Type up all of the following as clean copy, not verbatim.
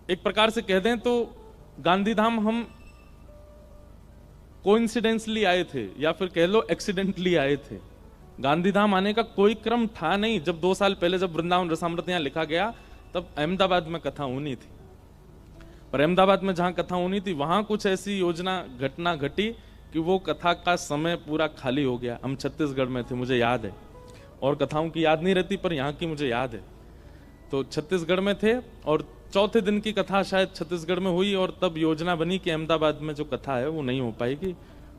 एक प्रकार से कह दें तो गांधीधाम हम कोइंसिडेंसली आए थे या फिर कह लो एक्सीडेंटली आए थे। गांधीधाम आने का कोई क्रम था नहीं। जब 2 साल पहले जब वृंदावन रसामृत यहां लिखा गया तब अहमदाबाद में कथा होनी थी, पर अहमदाबाद में जहां कथा होनी थी वहां कुछ ऐसी योजना घटना घटी कि वो कथा का समय पूरा खाली हो गया। हम छत्तीसगढ़ में थे, मुझे याद है, और कथाओं की याद नहीं रहती पर यहाँ की मुझे याद है। तो छत्तीसगढ़ में थे और चौथे दिन की कथा शायद छत्तीसगढ़ में हुई और तब योजना बनी कि अहमदाबाद में जो कथा है वो नहीं हो पाएगी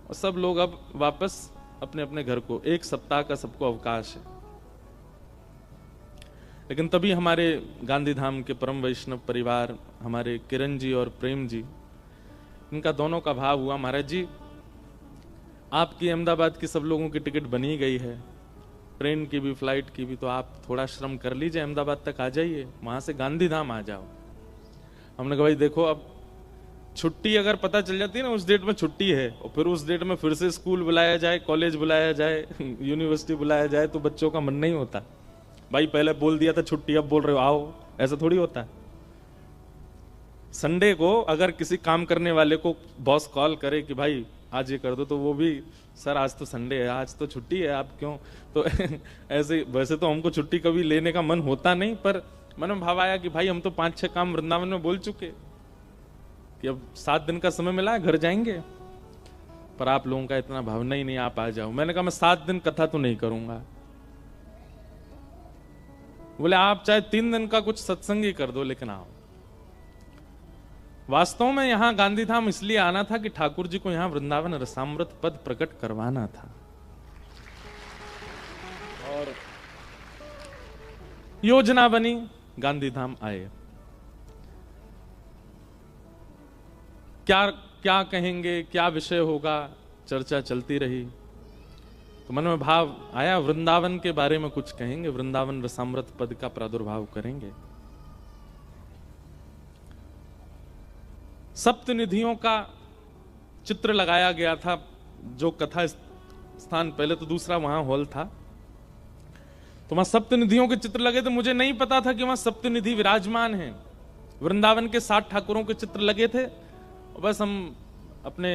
और सब लोग अब वापस अपने अपने घर को, 1 सप्ताह का सबको अवकाश है। लेकिन तभी हमारे गांधीधाम के परम वैष्णव परिवार, हमारे किरण जी और प्रेम जी, इनका दोनों का भाव हुआ, महाराज जी आपकी अहमदाबाद की सब लोगों की टिकट बनी गई है, ट्रेन की भी फ्लाइट की भी, तो आप थोड़ा श्रम कर लीजिए, अहमदाबाद तक आ जाइए, वहां से गांधीधाम आ जाओ। हमने कहा भाई देखो, अब छुट्टी अगर पता चल जाती है ना उस डेट में छुट्टी है और फिर उस डेट में फिर से स्कूल बुलाया जाए, कॉलेज बुलाया जाए, यूनिवर्सिटी बुलाया जाए तो बच्चों का मन नहीं होता। भाई पहले बोल दिया था छुट्टी, अब बोल रहे हो आओ, ऐसा थोड़ी होता है। संडे को अगर किसी काम करने वाले को बॉस कॉल करे कि भाई आज ये कर दो, तो वो भी सर आज तो संडे है, आज तो छुट्टी है, आप क्यों, तो ऐसे वैसे तो हमको छुट्टी कभी लेने का मन होता नहीं, पर मन में भाव आया कि भाई हम तो 5-6 काम वृंदावन में बोल चुके कि अब 7 दिन का समय मिला है, घर जाएंगे, पर आप लोगों का इतना भाव नहीं आप आ जाओ। मैंने कहा मैं 7 दिन कथा तो नहीं करूंगा। बोले आप चाहे 3 दिन का कुछ सत्संग ही कर दो लेकिन आओ। वास्तव में यहां गांधीधाम इसलिए आना था कि ठाकुर जी को यहां वृंदावन रसामृत पद प्रकट करवाना था और योजना बनी, गांधीधाम आए। क्या क्या कहेंगे, क्या विषय होगा, चर्चा चलती रही। तो मन में भाव आया वृंदावन के बारे में कुछ कहेंगे, वृंदावन रसामृत पद का प्रादुर्भाव करेंगे। सप्तनिधियों का चित्र लगाया गया था, जो कथा स्थान पहले तो दूसरा वहां हॉल था, तो वहां सप्तनिधियों के चित्र लगे थे। मुझे नहीं पता था कि वहां सप्तनिधि विराजमान हैं। वृंदावन के 7 ठाकुरों के चित्र लगे थे। बस हम अपने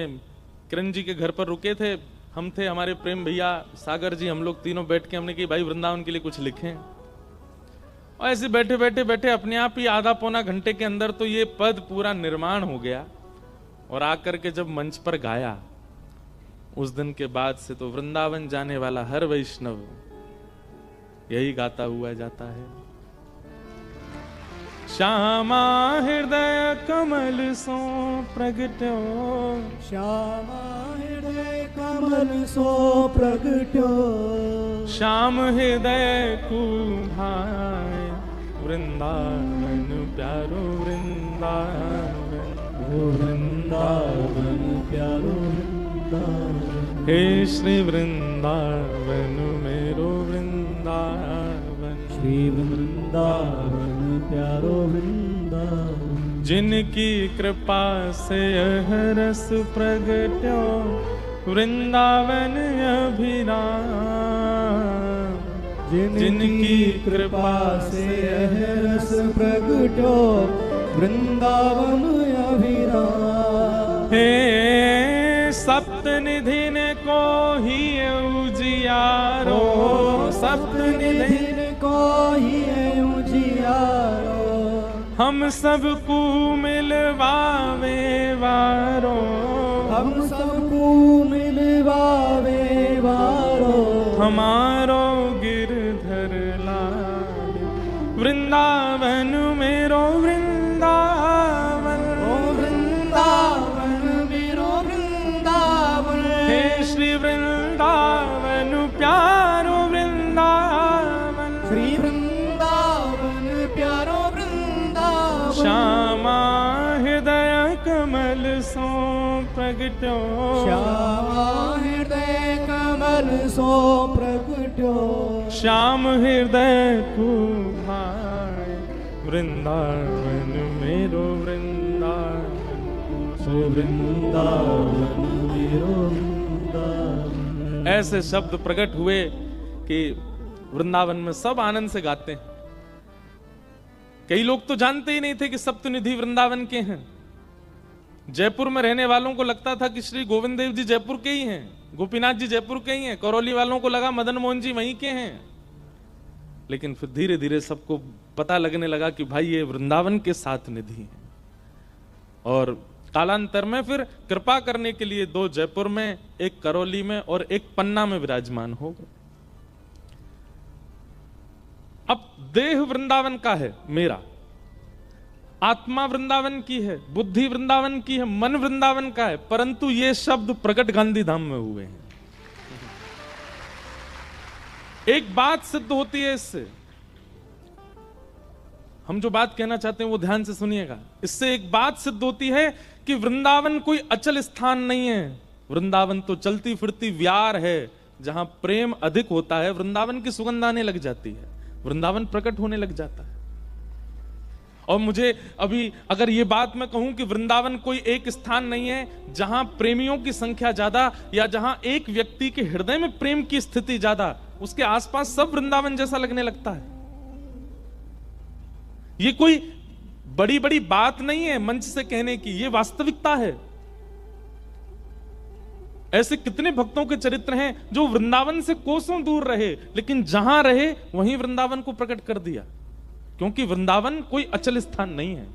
किरण जी के घर पर रुके थे, हम थे, हमारे प्रेम भैया, सागर जी, हम लोग तीनों बैठ के हमने कहा भाई वृंदावन के लिए कुछ लिखें। और ऐसे बैठे बैठे बैठे अपने आप ही आधा पौना घंटे के अंदर तो ये पद पूरा निर्माण हो गया। और आकर के जब मंच पर गाया, उस दिन के बाद से तो वृंदावन जाने वाला हर वैष्णव यही गाता हुआ जाता है। श्यामा हृदय कमल सो प्रगट्यो, श्यामा हृदय कमल सो प्रगट्यो, श्याम हृदय कुभाए वृंदावन प्यारो वृंदावन, वृंदावन प्यारो वृंदावन, हे श्री वृंदावन मेरो वृंदावन, श्री वृंदावन प्यारो वृंदावन, जिनकी कृपा से यह रस प्रगट्यो वृंदावन अभिराम, जिनकी कृपा से यह रस प्रगट्यो वृंदावन अभिराम। हे सप्तनिधि ने को ही उजियारो, सप्तनिधि को ही उजियारो, हम सबको मिलवावे वारो, हम सबको मिलवावे वारो, हमारो गिरधर लाल वृंदावन मेरो वृंदावन, ओ वृंदावन मेरो वृंदावन, हे श्री वृंदावन प्यारो वृंदावन, श्री वृंदावन प्यारो वृंदावन, श्यामा हृदय कमल सो प्रगट्यो, श्यामा हृदय कमल सो प्रगट्यो, श्याम हृदय कुभाए वृंदावन मेरो वृंदावन, सो वृंदावन मेरो वृंदावन। ऐसे शब्द प्रकट हुए कि वृंदावन में सब आनंद से गाते हैं। कई लोग तो जानते ही नहीं थे कि सप्तनिधि वृंदावन के हैं। जयपुर में रहने वालों को लगता था कि श्री गोविंद देव जी जयपुर के ही हैं, गोपीनाथ जी जयपुर के ही हैं, करौली वालों को लगा मदन मोहन जी वहीं के हैं। लेकिन फिर धीरे धीरे सबको पता लगने लगा कि भाई ये वृंदावन के सात निधि हैं। और कालांतर में फिर कृपा करने के लिए दो जयपुर में, एक करौली में और एक पन्ना में विराजमान हो गए। अब देह वृंदावन का है मेरा, आत्मा वृंदावन की है, बुद्धि वृंदावन की है, मन वृंदावन का है, परंतु ये शब्द प्रकट गांधी धाम में हुए हैं। एक बात सिद्ध होती है इससे, हम जो बात कहना चाहते हैं वो ध्यान से सुनिएगा। इससे एक बात सिद्ध होती है कि वृंदावन कोई अचल स्थान नहीं है। वृंदावन तो चलती फिरती व्यार है, जहां प्रेम अधिक होता है वृंदावन की सुगंध आने लग जाती है, वृंदावन प्रकट होने लग जाता है। और मुझे अभी अगर ये बात मैं कहूं कि वृंदावन कोई एक स्थान नहीं है जहां प्रेमियों की संख्या ज्यादा, या जहां एक व्यक्ति के हृदय में प्रेम की स्थिति ज्यादा, उसके आसपास सब वृंदावन जैसा लगने लगता है। ये कोई बड़ी बड़ी बात नहीं है मंच से कहने की, ये वास्तविकता है। ऐसे कितने भक्तों के चरित्र हैं जो वृंदावन से कोसों दूर रहे, लेकिन जहां रहे वहीं वृंदावन को प्रकट कर दिया, क्योंकि वृंदावन कोई अचल स्थान नहीं है।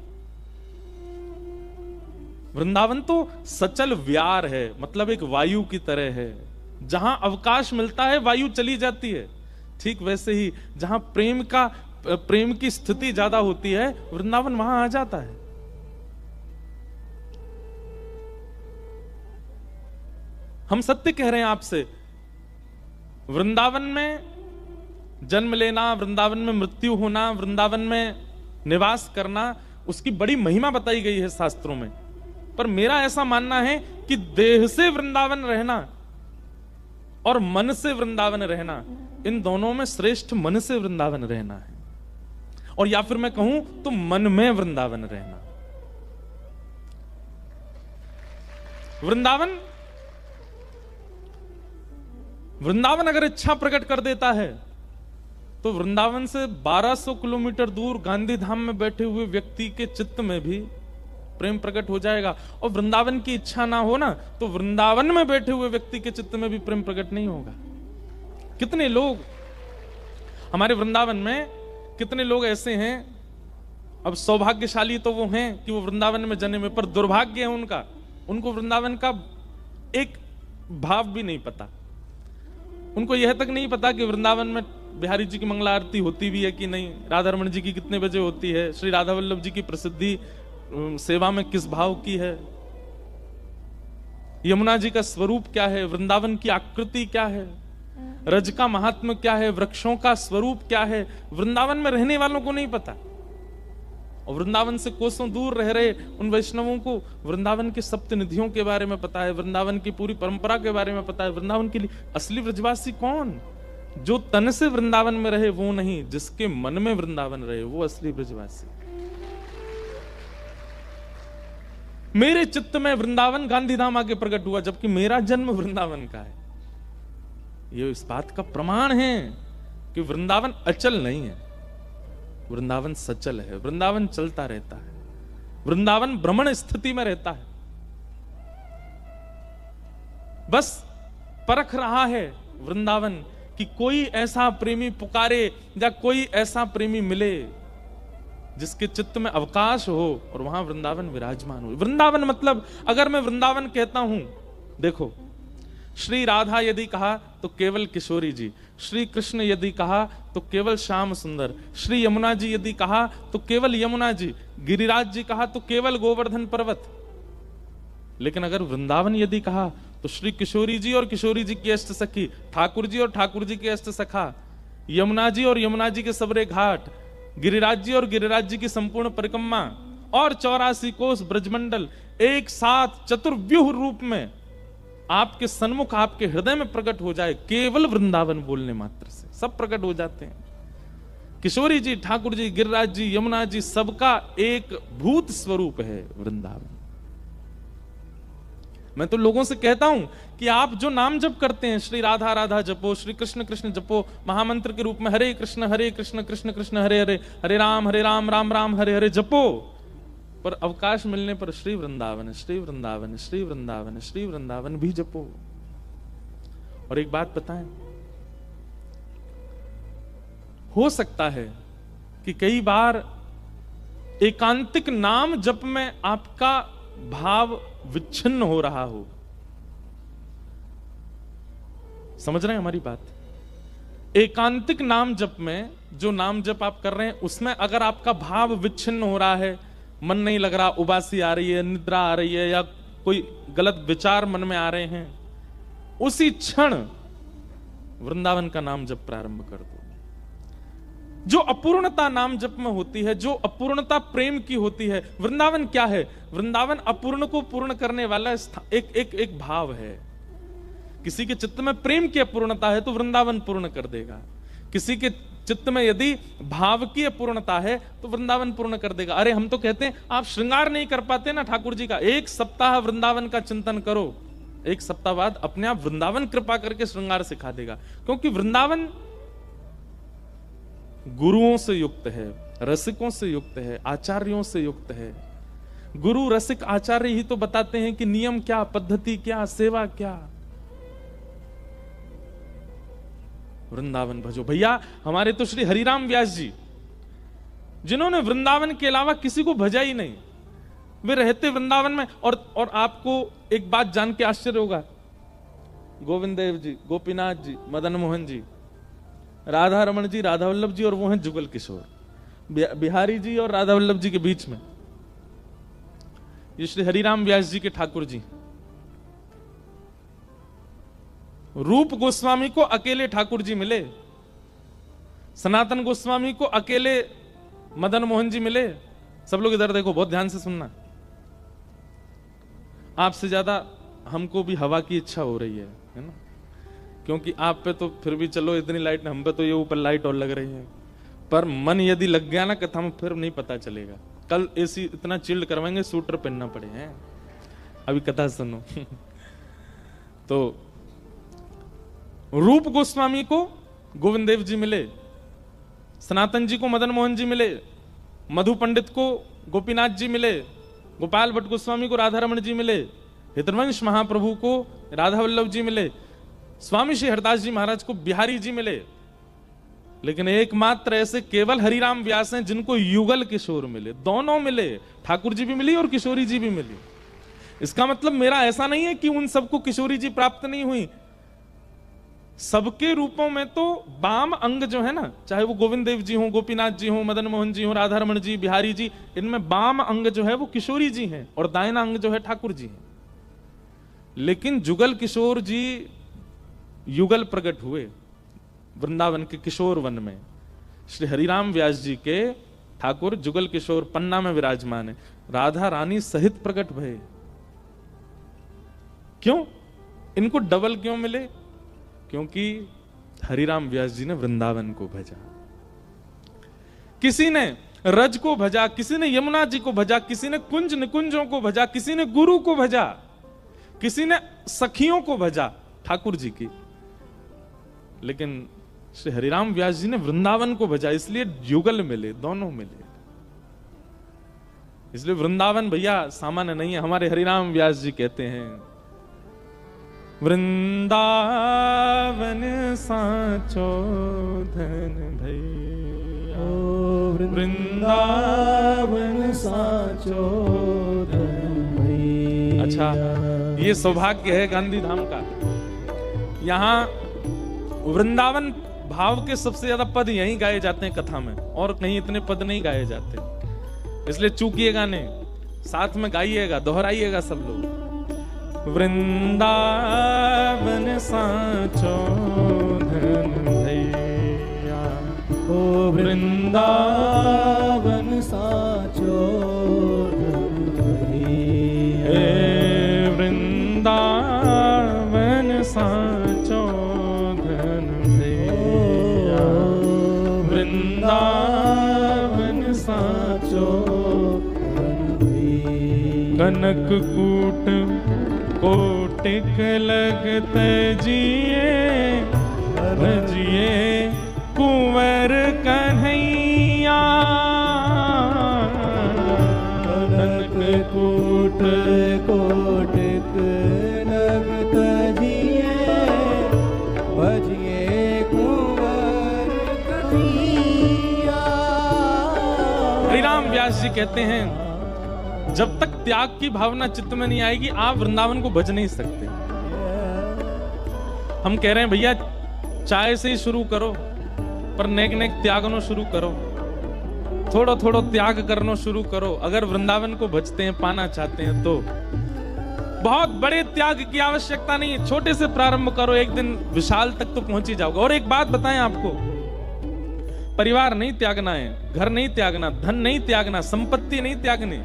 वृंदावन तो सचल व्यार है, मतलब एक वायु की तरह है, जहां अवकाश मिलता है वायु चली जाती है। ठीक वैसे ही जहां प्रेम की स्थिति ज्यादा होती है वृंदावन वहां आ जाता है। हम सत्य कह रहे हैं आपसे, वृंदावन में जन्म लेना, वृंदावन में मृत्यु होना, वृंदावन में निवास करना, उसकी बड़ी महिमा बताई गई है शास्त्रों में। पर मेरा ऐसा मानना है कि देह से वृंदावन रहना और मन से वृंदावन रहना, इन दोनों में श्रेष्ठ मन से वृंदावन रहना है। और या फिर मैं कहूं तो मन में वृंदावन रहना। वृंदावन अगर इच्छा प्रकट कर देता है तो वृंदावन से 1200 किलोमीटर दूर गांधी धाम में बैठे हुए व्यक्ति के चित्त में भी प्रेम प्रकट हो जाएगा। और वृंदावन की इच्छा ना हो ना तो वृंदावन में बैठे हुए व्यक्ति के चित्त में भी प्रेम प्रकट नहीं होगा। कितने लोग हमारे वृंदावन में, कितने लोग ऐसे हैं, अब सौभाग्यशाली तो वो हैं कि वो वृंदावन में जन्मे, पर दुर्भाग्य है उनका, उनको वृंदावन का एक भाव भी नहीं पता। उनको यह तक नहीं पता कि वृंदावन में बिहारी जी की मंगला आरती होती भी है कि नहीं, राधा रमण जी की कितने बजे होती है, श्री राधा वल्लभ जी की प्रसिद्धि सेवा में किस भाव की है, यमुना जी का स्वरूप क्या है, वृंदावन की आकृति क्या है, रज का महात्म्य क्या है, वृक्षों का स्वरूप क्या है, वृंदावन में रहने वालों को नहीं पता। और वृंदावन से कोसों दूर रह रहे उन वैष्णवों को वृंदावन के सप्तनिधियों के बारे में पता है, वृंदावन की पूरी परंपरा के बारे में पता है। वृंदावन के लिए असली ब्रजवासी कौन? जो तन से वृंदावन में रहे वो नहीं, जिसके मन में वृंदावन रहे वो असली ब्रजवासी। मेरे चित्त में वृंदावन गांधीधाम आके प्रकट हुआ, जबकि मेरा जन्म वृंदावन का है। ये इस बात का प्रमाण है कि वृंदावन अचल नहीं है, वृंदावन सचल है, वृंदावन चलता रहता है, वृंदावन भ्रमण स्थिति में रहता है। बस परख रहा है वृंदावन कि कोई ऐसा प्रेमी पुकारे या कोई ऐसा प्रेमी मिले जिसके चित्त में अवकाश हो और वहां वृंदावन विराजमान हो। वृंदावन मतलब, अगर मैं वृंदावन कहता हूं, देखो, श्री राधा यदि कहा तो केवल किशोरी जी, श्री कृष्ण यदि कहा तो केवल श्याम सुंदर, श्री यमुना जी यदि कहा तो केवल यमुना जी, गिरिराज जी कहा तो केवल गोवर्धन पर्वत। लेकिन अगर वृंदावन यदि कहा तो श्री किशोरी जी और किशोरी जी की अष्ट सखी, ठाकुर जी और ठाकुर जी के अष्ट सखा, यमुना जी और यमुना जी के सबरे घाट, गिरिराज जी और गिरिराज जी की संपूर्ण परिक्रमा और 84 कोस ब्रजमंडल एक साथ चतुर्व्यूह रूप में आपके सन्मुख, आपके हृदय में प्रकट हो जाए, केवल वृंदावन बोलने मात्र से सब प्रकट हो जाते हैं। किशोरी जी, ठाकुर जी, गिरिराज जी, यमुना जी, सबका एक भूत स्वरूप है वृंदावन। मैं तो लोगों से कहता हूं कि आप जो नाम जप करते हैं, श्री राधा राधा जपो, श्री कृष्ण कृष्ण जपो, महामंत्र के रूप में हरे कृष्ण कृष्ण कृष्ण हरे हरे, हरे राम राम राम हरे हरे जपो, पर अवकाश मिलने पर श्री वृंदावन श्री वृंदावन श्री वृंदावन श्री वृंदावन भी जपो। और एक बात बताएं, हो सकता है कि कई बार एकांतिक नाम जप में आपका भाव विच्छिन्न हो रहा हो। समझ रहे हैं हमारी बात? एकांतिक नाम जप में, जो नाम जप आप कर रहे हैं उसमें अगर आपका भाव विच्छिन्न हो रहा है, मन नहीं लग रहा, उबासी आ रही है, निद्रा आ रही है, या कोई गलत विचार मन में आ रहे हैं, उसी क्षण वृंदावन का नाम जप प्रारंभ कर दो। जो अपूर्णता नाम जप में होती है, जो अपूर्णता प्रेम की होती है, वृंदावन क्या है? वृंदावन अपूर्ण को पूर्ण करने वाला एक भाव है। किसी के चित्त में प्रेम की अपूर्णता है तो वृंदावन पूर्ण कर देगा। किसी के चित्त में यदि भाव की अपूर्णता है तो वृंदावन पूर्ण कर देगा। अरे हम तो कहते हैं आप श्रृंगार नहीं कर पाते ना ठाकुर जी का, एक सप्ताह वृंदावन का चिंतन करो, एक सप्ताह बाद अपने आप वृंदावन कृपा करके श्रृंगार सिखा देगा। क्योंकि वृंदावन गुरुओं से युक्त है, रसिकों से युक्त है, आचार्यों से युक्त है। गुरु रसिक आचार्य ही तो बताते हैं कि नियम क्या, पद्धति क्या, सेवा क्या। वृंदावन भजो भैया। हमारे तो श्री हरिराम व्यास जी, जिन्होंने वृंदावन के अलावा किसी को भजा ही नहीं, वे रहते वृंदावन में। और आपको एक बात जान के आश्चर्य होगा, गोविंद देव जी, गोपीनाथ जी, मदन मोहन जी, राधा रमन जी, राधा वल्लभ जी, और वो हैं जुगल किशोर, बिहारी जी और राधा वल्लभ जी के बीच में ये श्री हरिराम व्यास जी के ठाकुर जी। रूप गोस्वामी को अकेले ठाकुर जी मिले, सनातन गोस्वामी को अकेले मदन मोहन जी मिले। सब लोग इधर देखो, बहुत ध्यान से सुनना। आपसे ज्यादा हमको भी हवा की इच्छा हो रही है ना, क्योंकि आप पे तो फिर भी चलो इतनी लाइट, हम पे तो ये ऊपर लाइट और लग रही है, पर मन यदि लग गया ना कथा में फिर नहीं पता चलेगा। कल एसी इतना चिल्ड करवाएंगे, सूटर पहनना पड़े हैं। अभी कथा सुनो। तो रूप गोस्वामी को गोविंद देव जी मिले, सनातन जी को मदन मोहन जी मिले, मधु पंडित को गोपीनाथ जी मिले, गोपाल भट्ट गोस्वामी को राधा रमन जी मिले, हितवंश महाप्रभु को राधा वल्लभ जी मिले, स्वामी श्री हरदास जी महाराज को बिहारी जी मिले। लेकिन एकमात्र ऐसे केवल हरिराम व्यास हैं जिनको युगल किशोर मिले। दोनों मिले, ठाकुर जी भी मिली और किशोरी जी भी मिली। इसका मतलब मेरा ऐसा नहीं है कि उन सबको किशोरी जी प्राप्त नहीं हुई। सबके रूपों में तो वाम अंग जो है ना, चाहे वो गोविंद देव जी हो, गोपीनाथ जी हो, मदन मोहन जी हो, राधा रमन जी, बिहारी जी, इनमें वाम अंग जो है वो किशोरी जी हैं और दाहिना अंग जो है ठाकुर जी हैं। लेकिन जुगल किशोर जी युगल प्रकट हुए वृंदावन के किशोर वन में। श्री हरिराम व्यास जी के ठाकुर जुगल किशोर पन्ना में विराजमान है, राधा रानी सहित प्रकट भये। क्यों? इनको डबल क्यों मिले? क्योंकि हरिराम व्यास जी ने वृंदावन को भजा। किसी ने रज को भजा, किसी ने यमुना जी को भजा, किसी ने कुंज निकुंजों को भजा, किसी ने गुरु को भजा, किसी ने सखियों को भजा ठाकुर जी की। लेकिन श्री हरिराम व्यास जी ने वृंदावन को भजा, इसलिए युगल मिले, दोनों मिले। इसलिए वृंदावन भैया सामान्य नहीं है। हमारे हरिराम व्यास जी कहते हैं, वृंदावन साचो धन भैया, वृंदावन साचो धन भैया। अच्छा, ये सौभाग्य है गांधी धाम का। यहां वृंदावन भाव के सबसे ज्यादा पद यहीं गाए जाते हैं कथा में, और कहीं इतने पद नहीं गाए जाते। इसलिए चूकिएगा नहीं, साथ में गाइएगा, दोहराइएगा सब लोग। वृंदावन साचो धन भैया, ओ वृंदावन साचो धन भैया, वृंदावन साचो धन भैया, वृंदावन साचो धन भैया। कनक कूट कोटिक लगत जिए भजिए कुंवर कन्हैया। कनक कूट कोटिक लगत जिए भजिए कुंवर कन्हैया। हरिराम व्यास जी कहते हैं जब तक त्याग की भावना चित्त में नहीं आएगी आप वृंदावन को भज नहीं सकते। हम कह रहे हैं भैया चाय से ही शुरू करो, पर नेक नेक त्यागनो शुरू करो, थोड़ा थोड़ा त्याग करना शुरू करो। अगर वृंदावन को भजते हैं, पाना चाहते हैं तो बहुत बड़े त्याग की आवश्यकता नहीं है, छोटे से प्रारंभ करो, एक दिन विशाल तक तो पहुंच ही जाओगे। और एक बात बताएं आपको, परिवार नहीं त्यागना है, घर नहीं त्यागना, धन नहीं त्यागना, संपत्ति नहीं त्यागनी।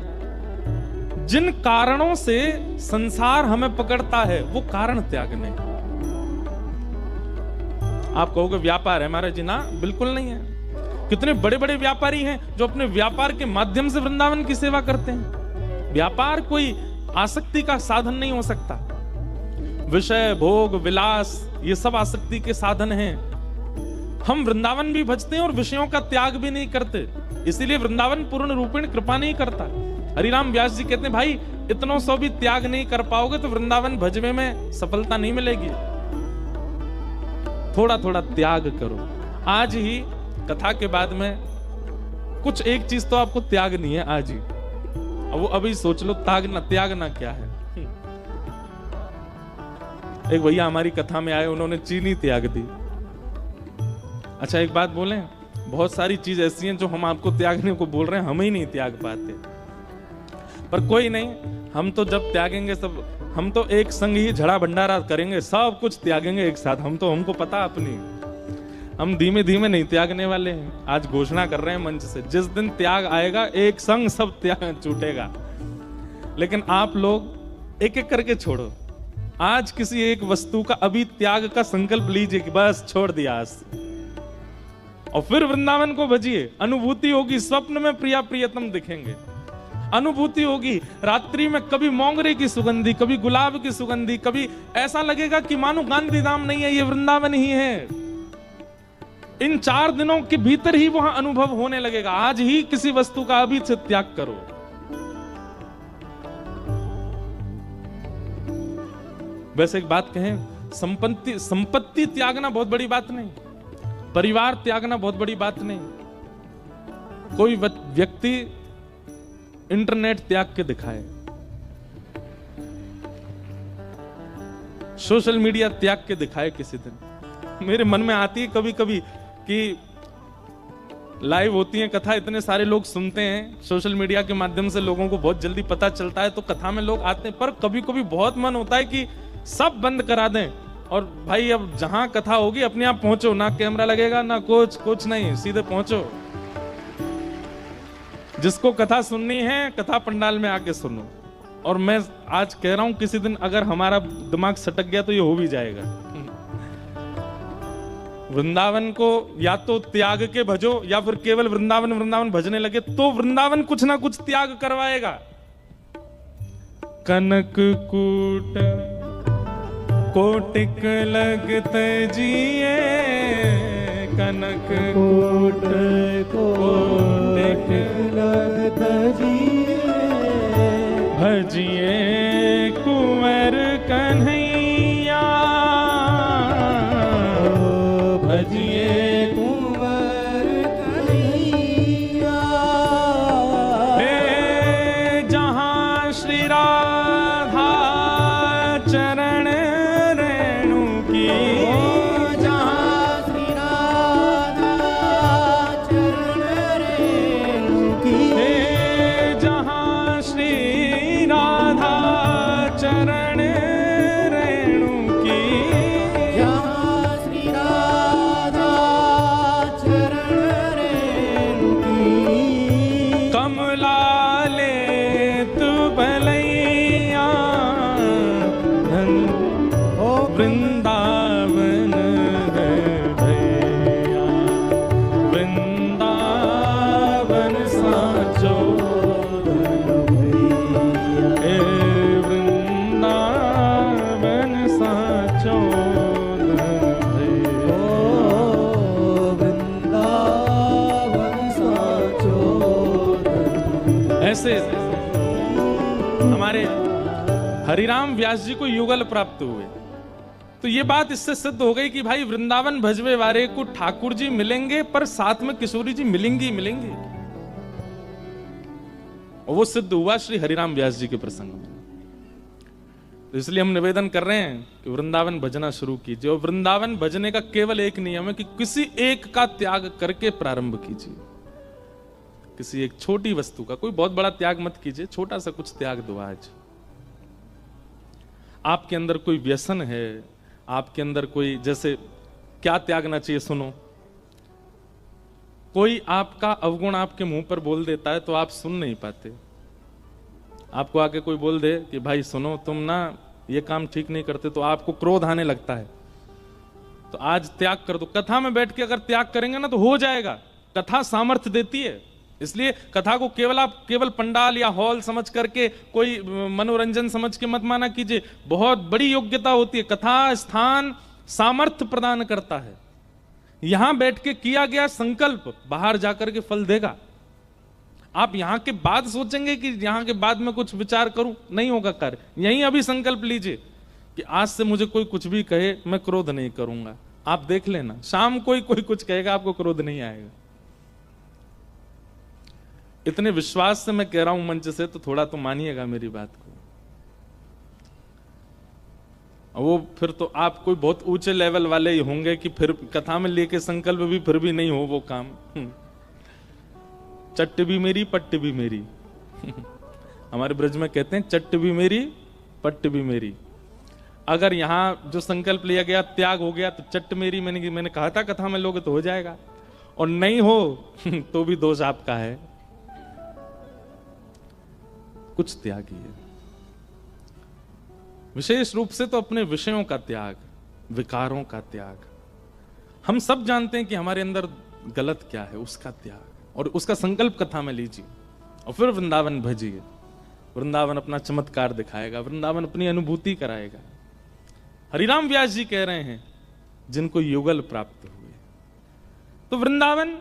जिन कारणों से संसार हमें पकड़ता है वो कारण त्यागने। आप कहोगे व्यापार है महाराज जी, ना बिल्कुल नहीं है। कितने बड़े बड़े व्यापारी हैं जो अपने व्यापार के माध्यम से वृंदावन की सेवा करते हैं। व्यापार कोई आसक्ति का साधन नहीं हो सकता। विषय भोग विलास ये सब आसक्ति के साधन हैं। हम वृंदावन भी भजते हैं और विषयों का त्याग भी नहीं करते, इसीलिए वृंदावन पूर्ण रूपेण कृपा नहीं करता। हरिराम व्यास जी कहते हैं भाई इतनों सौ भी त्याग नहीं कर पाओगे तो वृंदावन भजवे में सफलता नहीं मिलेगी। थोड़ा थोड़ा त्याग करो। आज ही कथा के बाद में कुछ एक चीज तो आपको त्यागनी है आज ही। अब वो अभी सोच लो त्यागना क्या है। एक भैया हमारी कथा में आए, उन्होंने चीनी त्याग दी। अच्छा एक बात बोलें, बहुत सारी चीज ऐसी हैं जो हम आपको त्यागने को बोल रहे हैं, हम ही नहीं त्याग पाते। पर कोई नहीं, हम तो जब त्यागेंगे सब, हम तो एक संग ही झड़ा भंडारा करेंगे, सब कुछ त्यागेंगे एक साथ। हमको पता अपनी, हम धीमे धीमे नहीं त्यागने वाले हैं। आज घोषणा कर रहे हैं मंच से, जिस दिन त्याग आएगा एक संग सब त्याग छूटेगा। लेकिन आप लोग एक एक करके छोड़ो। आज किसी एक वस्तु का अभी त्याग का संकल्प लीजिए कि बस छोड़ दिया आज, और फिर वृंदावन को भजिए। अनुभूति होगी, स्वप्न में प्रिया प्रियतम दिखेंगे। अनुभूति होगी, रात्रि में कभी मोंगरे की सुगंधी, कभी गुलाब की सुगंधी, कभी ऐसा लगेगा कि मानो गांधी धाम नहीं है, ये वृंदावन ही है। इन 4 दिनों के भीतर ही वहां अनुभव होने लगेगा। आज ही किसी वस्तु का अभी से त्याग करो। वैसे एक बात कहें, संपत्ति त्यागना बहुत बड़ी बात नहीं, परिवार त्यागना बहुत बड़ी बात नहीं। कोई व्यक्ति इंटरनेट त्याग के दिखाए, सोशल मीडिया त्याग के दिखाए किसी दिन। मेरे मन में आती है कभी कभी कि लाइव होती है कथा, इतने सारे लोग सुनते हैं, सोशल मीडिया के माध्यम से लोगों को बहुत जल्दी पता चलता है, तो कथा में लोग आते हैं। पर कभी कभी बहुत मन होता है कि सब बंद करा दें और भाई अब जहां कथा होगी अपने आप पहुंचो, ना कैमरा लगेगा ना कुछ नहीं, सीधे पहुंचो। जिसको कथा सुननी है कथा पंडाल में आके सुनो। और मैं आज कह रहा हूं किसी दिन अगर हमारा दिमाग सटक गया तो ये हो भी जाएगा। वृंदावन को या तो त्याग के भजो या फिर केवल वृंदावन भजने लगे तो वृंदावन कुछ ना कुछ त्याग करवाएगा। कनक कूट कोटिक लगत जिए, कनक कूट कोटिक लगत जिए भजिए कुंवर कन्हैया। भजिए कुंवर कन्हैया। हे जहां श्री राधा चरण रेणु की, जहां श्री राधा चरण रेणु की। हे जहां श्री राधा चरण रेणु की, जहां श्री राधा चरण रेणु की। कमला ले तू भलैया। हमारे हरिराम व्यास जी को युगल प्राप्त हुए। तो ये बात इससे सिद्ध हो गई कि भाई वृंदावन भजवे वारे को ठाकुर जी मिलेंगे, पर साथ में किशोरी जी मिलेंगी ही मिलेंगी। और वो सिद्ध हुआ श्री हरिराम व्यास जी के प्रसंग में। तो इसलिए हम निवेदन कर रहे हैं कि वृंदावन भजना शुरू कीजिए। और वृंदावन भजने का केवल एक नियम है कि किसी एक का त्याग करके प्रारंभ कीजिए। किसी एक छोटी वस्तु का, कोई बहुत बड़ा त्याग मत कीजिए, छोटा सा कुछ त्याग दो। आज आपके अंदर कोई व्यसन है, आपके अंदर कोई, जैसे क्या त्यागना चाहिए सुनो। कोई आपका अवगुण आपके मुंह पर बोल देता है तो आप सुन नहीं पाते। आपको आके कोई बोल दे कि भाई सुनो तुम ना ये काम ठीक नहीं करते, तो आपको क्रोध आने लगता है। तो आज त्याग कर दो। कथा में बैठ के अगर त्याग करेंगे ना तो हो जाएगा। कथा सामर्थ्य देती है। इसलिए कथा को केवल पंडाल या हॉल समझ करके, कोई मनोरंजन समझ के मत माना कीजिए। बहुत बड़ी योग्यता होती है। कथा स्थान सामर्थ्य प्रदान करता है। यहां बैठ के किया गया संकल्प बाहर जाकर के फल देगा। आप यहां के बाद सोचेंगे कि यहां के बाद में कुछ विचार करूं, नहीं होगा कार्य। यहीं अभी संकल्प लीजिए कि आज से मुझे कोई कुछ भी कहे मैं क्रोध नहीं करूंगा। आप देख लेना, शाम कोई कुछ कहेगा आपको क्रोध नहीं आएगा। इतने विश्वास से मैं कह रहा हूं मंच से, तो थोड़ा तो मानिएगा मेरी बात को। वो फिर तो आप कोई बहुत ऊंचे लेवल वाले ही होंगे कि फिर कथा में लेके संकल्प भी फिर भी नहीं हो वो काम। चट्ट भी मेरी पट्ट भी मेरी। हमारे ब्रज में कहते हैं चट्ट भी मेरी पट्ट भी मेरी। अगर यहां जो संकल्प लिया गया त्याग हो गया तो चट्ट मेरी, मैंने कहा था कथा में लोगे तो हो जाएगा। और नहीं हो तो भी दोष आपका है। कुछ त्यागी है। विशेष रूप से तो अपने विषयों का त्याग, विकारों का त्याग। हम सब जानते हैं कि हमारे अंदर गलत क्या है, उसका त्याग, और उसका संकल्प कथा में लीजिए। और फिर वृंदावन भजिए। वृंदावन अपना चमत्कार दिखाएगा, वृंदावन अपनी अनुभूति कराएगा। हरिराम व्यास जी कह रहे हैं जिनको युगल प्राप्त हुए। तो वृंदावन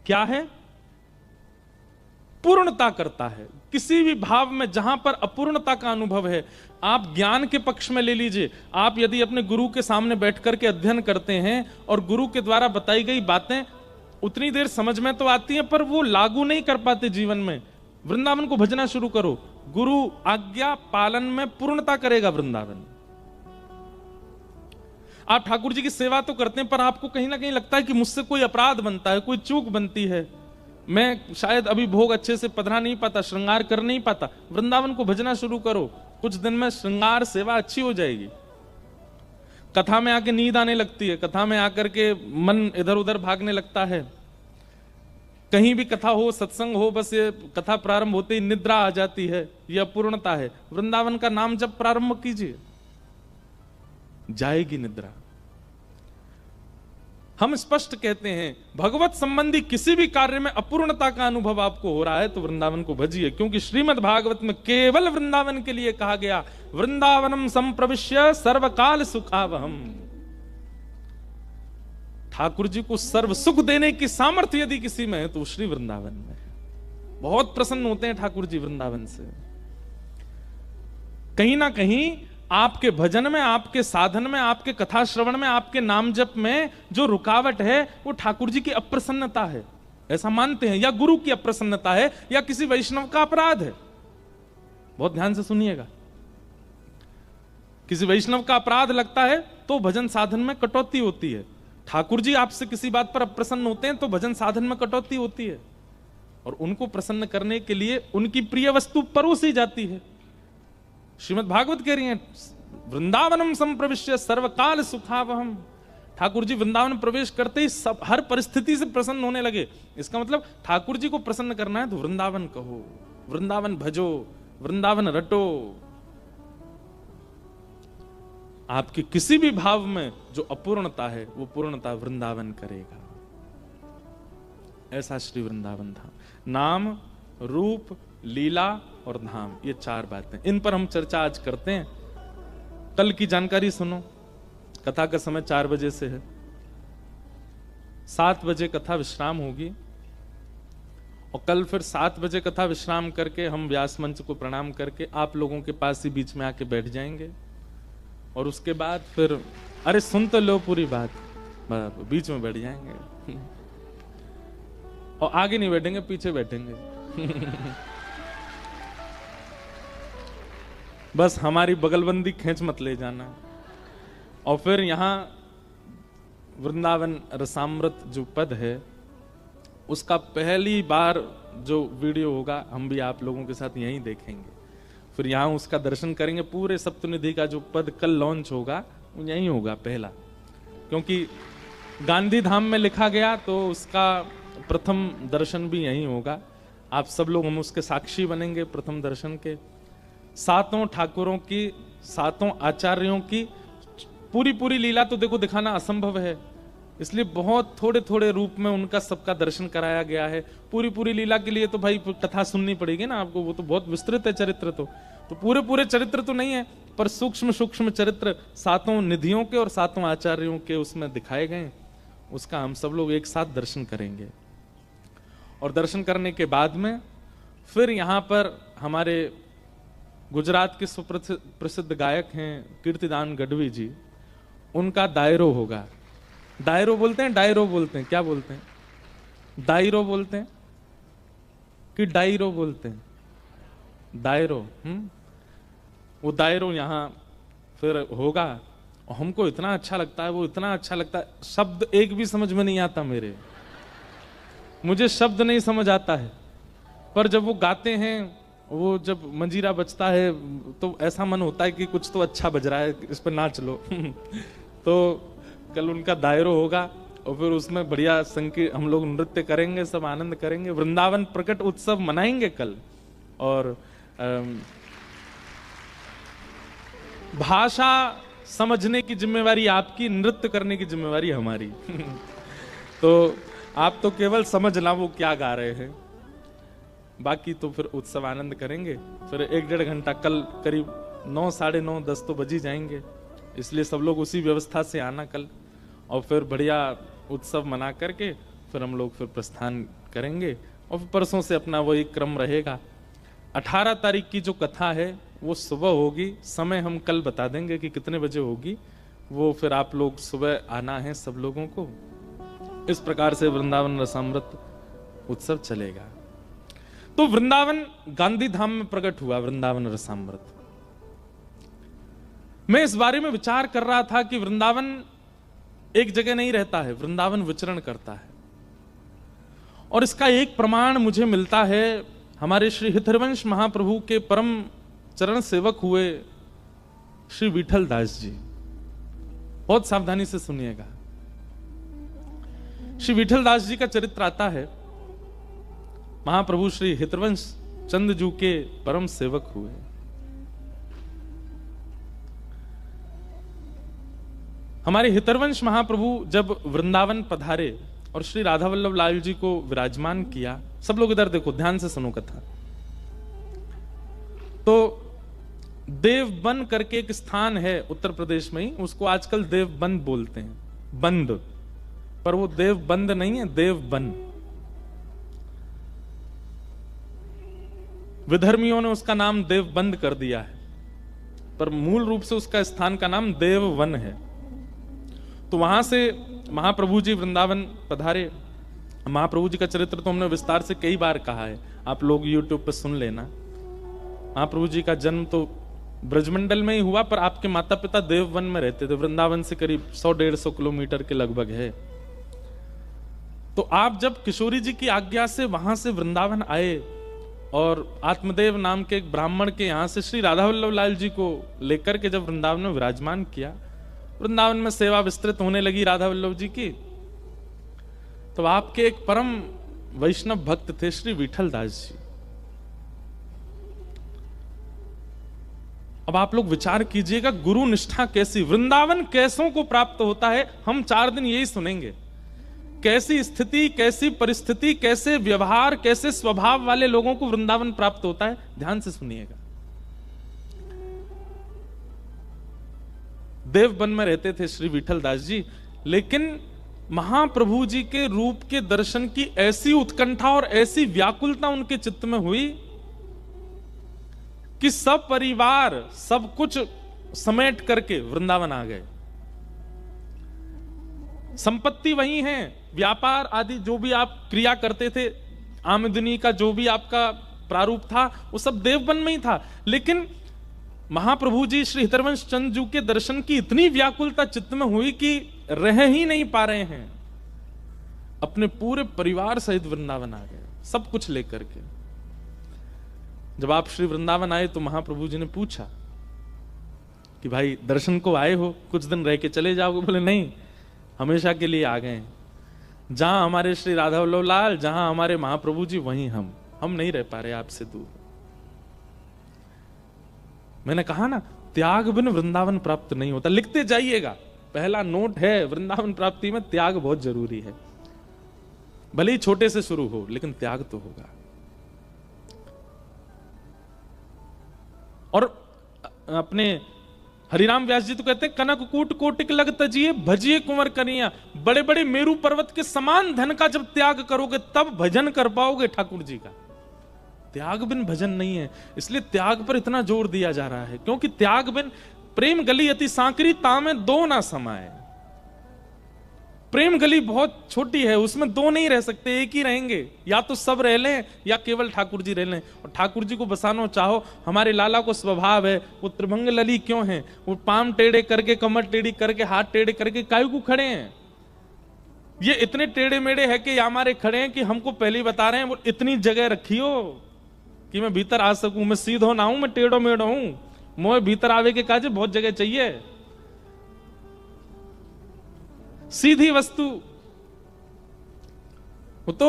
क्या है? पूर्णता करता है। किसी भी भाव में जहां पर अपूर्णता का अनुभव है, आप ज्ञान के पक्ष में ले लीजिए। आप यदि अपने गुरु के सामने बैठ करके अध्ययन करते हैं और गुरु के द्वारा बताई गई बातें उतनी देर समझ में तो आती हैं, पर वो लागू नहीं कर पाते जीवन में, वृंदावन को भजना शुरू करो। गुरु आज्ञा पालन में पूर्णता करेगा वृंदावन। आप ठाकुर जी की सेवा तो करते हैं, पर आपको कहीं ना कहीं लगता है कि मुझसे कोई अपराध बनता है, कोई चूक बनती है, मैं शायद अभी भोग अच्छे से पधरा नहीं पाता, श्रृंगार कर नहीं पाता। वृंदावन को भजना शुरू करो, कुछ दिन में श्रृंगार सेवा अच्छी हो जाएगी। कथा में आके नींद आने लगती है, कथा में आकर के मन इधर उधर भागने लगता है। कहीं भी कथा हो, सत्संग हो, बस ये कथा प्रारंभ होते ही निद्रा आ जाती है, यह अपूर्णता है। वृंदावन का नाम जब प्रारंभ कीजिए, जाएगी निद्रा। हम स्पष्ट कहते हैं भगवत संबंधी किसी भी कार्य में अपूर्णता का अनुभव आपको हो रहा है तो वृंदावन को भजिए, क्योंकि श्रीमद् भागवत में केवल वृंदावन के लिए कहा गया, वृंदावनम संप्रविश्य सर्वकाल सुखावहम। ठाकुर जी को सर्व सुख देने की सामर्थ्य यदि किसी में है तो श्री वृंदावन में है। बहुत प्रसन्न होते हैं ठाकुर जी वृंदावन से। कहीं ना कहीं आपके भजन में, आपके साधन में, आपके कथा श्रवण में, आपके नाम जप में जो रुकावट है वो ठाकुर जी की अप्रसन्नता है, ऐसा मानते हैं, या गुरु की अप्रसन्नता है, या किसी वैष्णव का अपराध है। बहुत ध्यान से सुनिएगा। किसी वैष्णव का अपराध लगता है तो भजन साधन में कटौती होती है। ठाकुर जी आपसे किसी बात पर अप्रसन्न होते हैं तो भजन साधन में कटौती होती है, और उनको प्रसन्न करने के लिए उनकी प्रिय वस्तु परोसी जाती है। श्रीमद् भागवत कह रही है, वृंदावनम संप्रविश्य सर्वकाल सुखावहम। ठाकुर जी वृंदावन प्रवेश करते ही सब हर परिस्थिति से प्रसन्न होने लगे। इसका मतलब ठाकुर जी को प्रसन्न करना है तो वृंदावन कहो, वृंदावन भजो, वृंदावन रटो। आपके किसी भी भाव में जो अपूर्णता है वो पूर्णता वृंदावन करेगा। ऐसा श्री वृंदावन था। नाम, रूप, लीला और धाम, ये चार बातें, इन पर हम चर्चा आज करते हैं। कल की जानकारी सुनो। कथा का समय 4 बजे से है। 7 बजे कथा विश्राम होगी और कल फिर 7 बजे कथा विश्राम करके हम व्यास मंच को प्रणाम करके आप लोगों के पास ही बीच में आके बैठ जाएंगे। और उसके बाद फिर अरे सुन तो लो पूरी बात, बीच में बैठ जाएंगे और आगे नहीं बैठेंगे, पीछे बैठेंगे बस हमारी बगलबंदी खींच मत ले जाना। और फिर यहाँ वृंदावन रसामृत जो पद है उसका पहली बार जो वीडियो होगा हम भी आप लोगों के साथ यहीं देखेंगे। फिर यहाँ उसका दर्शन करेंगे। पूरे सप्तनिधि का जो पद कल लॉन्च होगा वो यहीं होगा पहला, क्योंकि गांधी धाम में लिखा गया तो उसका प्रथम दर्शन भी यहीं होगा। आप सब लोग हम उसके साक्षी बनेंगे प्रथम दर्शन के। 7 ठाकुरों की 7 आचार्यों की पूरी लीला तो देखो दिखाना असंभव है, इसलिए बहुत थोड़े थोड़े रूप में उनका सबका दर्शन कराया गया है। पूरी लीला के लिए तो भाई कथा सुननी पड़ेगी ना आपको, वो तो बहुत विस्तृत है चरित्र। तो पूरे चरित्र तो नहीं है, पर सूक्ष्म चरित्र 7 निधियों के और 7 आचार्यों के उसमें दिखाए गए। उसका हम सब लोग एक साथ दर्शन करेंगे। और दर्शन करने के बाद में फिर यहाँ पर हमारे गुजरात के सुप्रसिद्ध गायक हैं कीर्तिदान गढ़वी जी, उनका दायरो होगा। दायरो बोलते हैं, डायरो बोलते हैं, क्या बोलते हैं? दायरो बोलते हैं कि डायरो बोलते हैं? दायरो। वो दायरो यहाँ फिर होगा। और हमको इतना अच्छा लगता है, वो इतना अच्छा लगता है, शब्द एक भी समझ में नहीं आता मेरे, मुझे शब्द नहीं समझ आता है, पर जब वो गाते हैं, वो जब मंजीरा बजता है तो ऐसा मन होता है कि कुछ तो अच्छा बज रहा है, इस पर नाच लो तो कल उनका दायरो होगा और फिर उसमें बढ़िया संगीत हम लोग नृत्य करेंगे, सब आनंद करेंगे, वृंदावन प्रकट उत्सव मनाएंगे कल। और भाषा समझने की जिम्मेवारी आपकी, नृत्य करने की जिम्मेवारी हमारी तो आप तो केवल समझ ला वो क्या गा रहे हैं, बाकी तो फिर उत्सव आनंद करेंगे। फिर 1-1.5 घंटा कल करीब 9, 9:30, 10 तो बज ही जाएंगे, इसलिए सब लोग उसी व्यवस्था से आना कल। और फिर बढ़िया उत्सव मना करके फिर हम लोग फिर प्रस्थान करेंगे। और फिर परसों से अपना वही क्रम रहेगा। 18 तारीख की जो कथा है वो सुबह होगी, समय हम कल बता देंगे कि कितने बजे होगी, वो फिर आप लोग सुबह आना है सब लोगों को। इस प्रकार से वृंदावन रसामृत उत्सव चलेगा। तो वृंदावन गांधी धाम में प्रकट हुआ वृंदावन रसामृत। मैं इस बारे में विचार कर रहा था कि वृंदावन एक जगह नहीं रहता है, वृंदावन विचरण करता है। और इसका एक प्रमाण मुझे मिलता है, हमारे श्री हितरवंश महाप्रभु के परम चरण सेवक हुए श्री विठल दास जी। बहुत सावधानी से सुनिएगा। श्री विठल दास जी का चरित्र आता है, महाप्रभु श्री हितरवंश चंद्रजू के परम सेवक हुए। हमारे हितरवंश महाप्रभु जब वृंदावन पधारे और श्री राधा वल्लभ लाल जी को विराजमान किया, सब लोग इधर देखो, ध्यान से सुनो कथा। तो देवबन करके एक स्थान है उत्तर प्रदेश में ही, उसको आजकल देवबंद बोलते हैं, बंद, पर वो देवबंद नहीं है, देवबन। विधर्मियों ने उसका नाम देवबंद कर दिया है, पर मूल रूप से उसका स्थान का नाम देववन है। तो वहां से महाप्रभु जी वृंदावन पधारे। महाप्रभु जी का चरित्र तो हमने विस्तार से कई बार कहा है, आप लोग YouTube पर सुन लेना। महाप्रभु जी का जन्म तो ब्रजमंडल में ही हुआ, पर आपके माता पिता देववन में रहते थे, वृंदावन से करीब 100-150 किलोमीटर के लगभग है। तो आप जब किशोरी जी की आज्ञा से वहां से वृंदावन आए और आत्मदेव नाम के एक ब्राह्मण के यहां से श्री राधा वल्लभ लाल जी को लेकर के जब वृंदावन में विराजमान किया, वृंदावन में सेवा विस्तृत होने लगी राधा वल्लभ जी की। तो आपके एक परम वैष्णव भक्त थे श्री विठल दास जी। अब आप लोग विचार कीजिएगा, गुरु निष्ठा कैसी, वृंदावन कैसों को प्राप्त होता है, हम 4 दिन यही सुनेंगे। कैसी स्थिति, कैसी परिस्थिति, कैसे व्यवहार, कैसे स्वभाव वाले लोगों को वृंदावन प्राप्त होता है, ध्यान से सुनिएगा। देवबन में रहते थे श्री विठल दास जी, लेकिन महाप्रभु जी के रूप के दर्शन की ऐसी उत्कंठा और ऐसी व्याकुलता उनके चित्त में हुई कि सब परिवार सब कुछ समेट करके वृंदावन आ गए। संपत्ति वही है, व्यापार आदि जो भी आप क्रिया करते थे, आमदनी का जो भी आपका प्रारूप था, वो सब देववन में ही था। लेकिन महाप्रभु जी श्री हितरवंश चंद जी के दर्शन की इतनी व्याकुलता चित्त में हुई कि रह ही नहीं पा रहे हैं, अपने पूरे परिवार सहित वृंदावन आ गए, सब कुछ लेकर के। जब आप श्री वृंदावन आए तो महाप्रभु जी ने पूछा कि भाई दर्शन को आए हो, कुछ दिन रह के चले जाओगे? बोले नहीं, हमेशा के लिए आ गए। जहां हमारे श्री राधा वल्लभ लाल, जहां हमारे महाप्रभु जी, वहीं हम नहीं रह पा रहे आपसे दूर। मैंने कहा ना, त्याग बिन वृंदावन प्राप्त नहीं होता। लिखते जाइएगा, पहला नोट है, वृंदावन प्राप्ति में त्याग बहुत जरूरी है। भले ही छोटे से शुरू हो, लेकिन त्याग तो होगा। और अपने हरिराम व्यास जी तो कहते हैं, कनक कूट कोटिक लग तजिए भजिए कुंवर कनिया। बड़े बड़े मेरू पर्वत के समान धन का जब त्याग करोगे तब भजन कर पाओगे ठाकुर जी का। त्याग बिन भजन नहीं है, इसलिए त्याग पर इतना जोर दिया जा रहा है, क्योंकि त्याग बिन प्रेम गली अति सांकरी तामे दो ना समाये। प्रेम गली बहुत छोटी है, उसमें दो नहीं रह सकते, एक ही रहेंगे। या तो सब रह लें या केवल ठाकुर जी रह लें। और ठाकुर जी को बसाना चाहो, हमारे लाला को स्वभाव है, वो त्रिभंग लली क्यों है, वो पाम टेढ़े करके, कमर टेढ़ी करके, हाथ टेढ़े करके काहे को खड़े हैं? ये इतने टेढ़े मेढ़े है कि हमारे खड़े हैं कि हमको पहले ही बता रहे हैं, वो इतनी जगह रखियो कि मैं भीतर आ सकूं। मैं सीधो ना हूं, मैं टेढ़ो मेढ़ो हूं। मोह भीतर आवे के काजे बहुत जगह चाहिए। सीधी वस्तु वो तो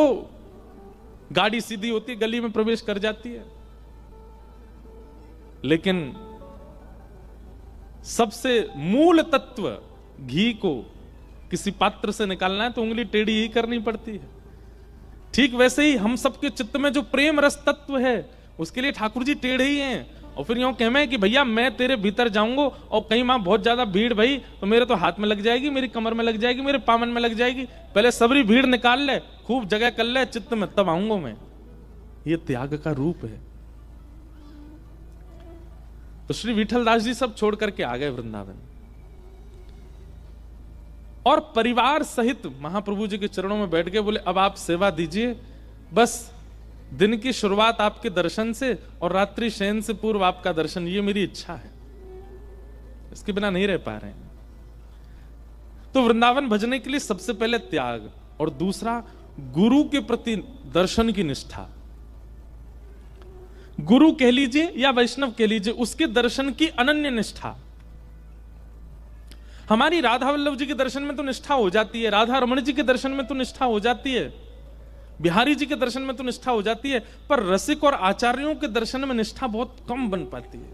गाड़ी सीधी होती है, गली में प्रवेश कर जाती है। लेकिन सबसे मूल तत्व घी को किसी पात्र से निकालना है तो उंगली टेढ़ी ही करनी पड़ती है। ठीक वैसे ही हम सबके चित्त में जो प्रेम रस तत्व है, उसके लिए ठाकुर जी टेढ़े ही हैं। और फिर यूं कहमें कि भैया मैं तेरे भीतर जाऊंगा और कहीं वहां बहुत ज्यादा भीड़ भई तो मेरे तो हाथ में लग जाएगी, मेरी कमर में लग जाएगी, मेरे पामन में लग जाएगी। पहले सबरी भीड़ निकाल ले, खूब जगह कर ले चित्त में, तब आऊंगा मैं। ये त्याग का रूप है। तो श्री विठलदास जी सब छोड़ करके आ गए वृंदावन और परिवार सहित महाप्रभु जी के चरणों में बैठ गए। बोले अब आप सेवा दीजिए, बस दिन की शुरुआत आपके दर्शन से और रात्रि शयन से पूर्व आपका दर्शन, ये मेरी इच्छा है, इसके बिना नहीं रह पा रहे हैं। तो वृंदावन भजने के लिए सबसे पहले त्याग, और दूसरा गुरु के प्रति दर्शन की निष्ठा। गुरु कह लीजिए या वैष्णव कह लीजिए, उसके दर्शन की अनन्य निष्ठा। हमारी राधा वल्लभ जी के दर्शन में तो निष्ठा हो जाती है, राधा रमण जी के दर्शन में तो निष्ठा हो जाती है, बिहारी जी के दर्शन में तो निष्ठा हो जाती है, पर रसिक और आचार्यों के दर्शन में निष्ठा बहुत कम बन पाती है।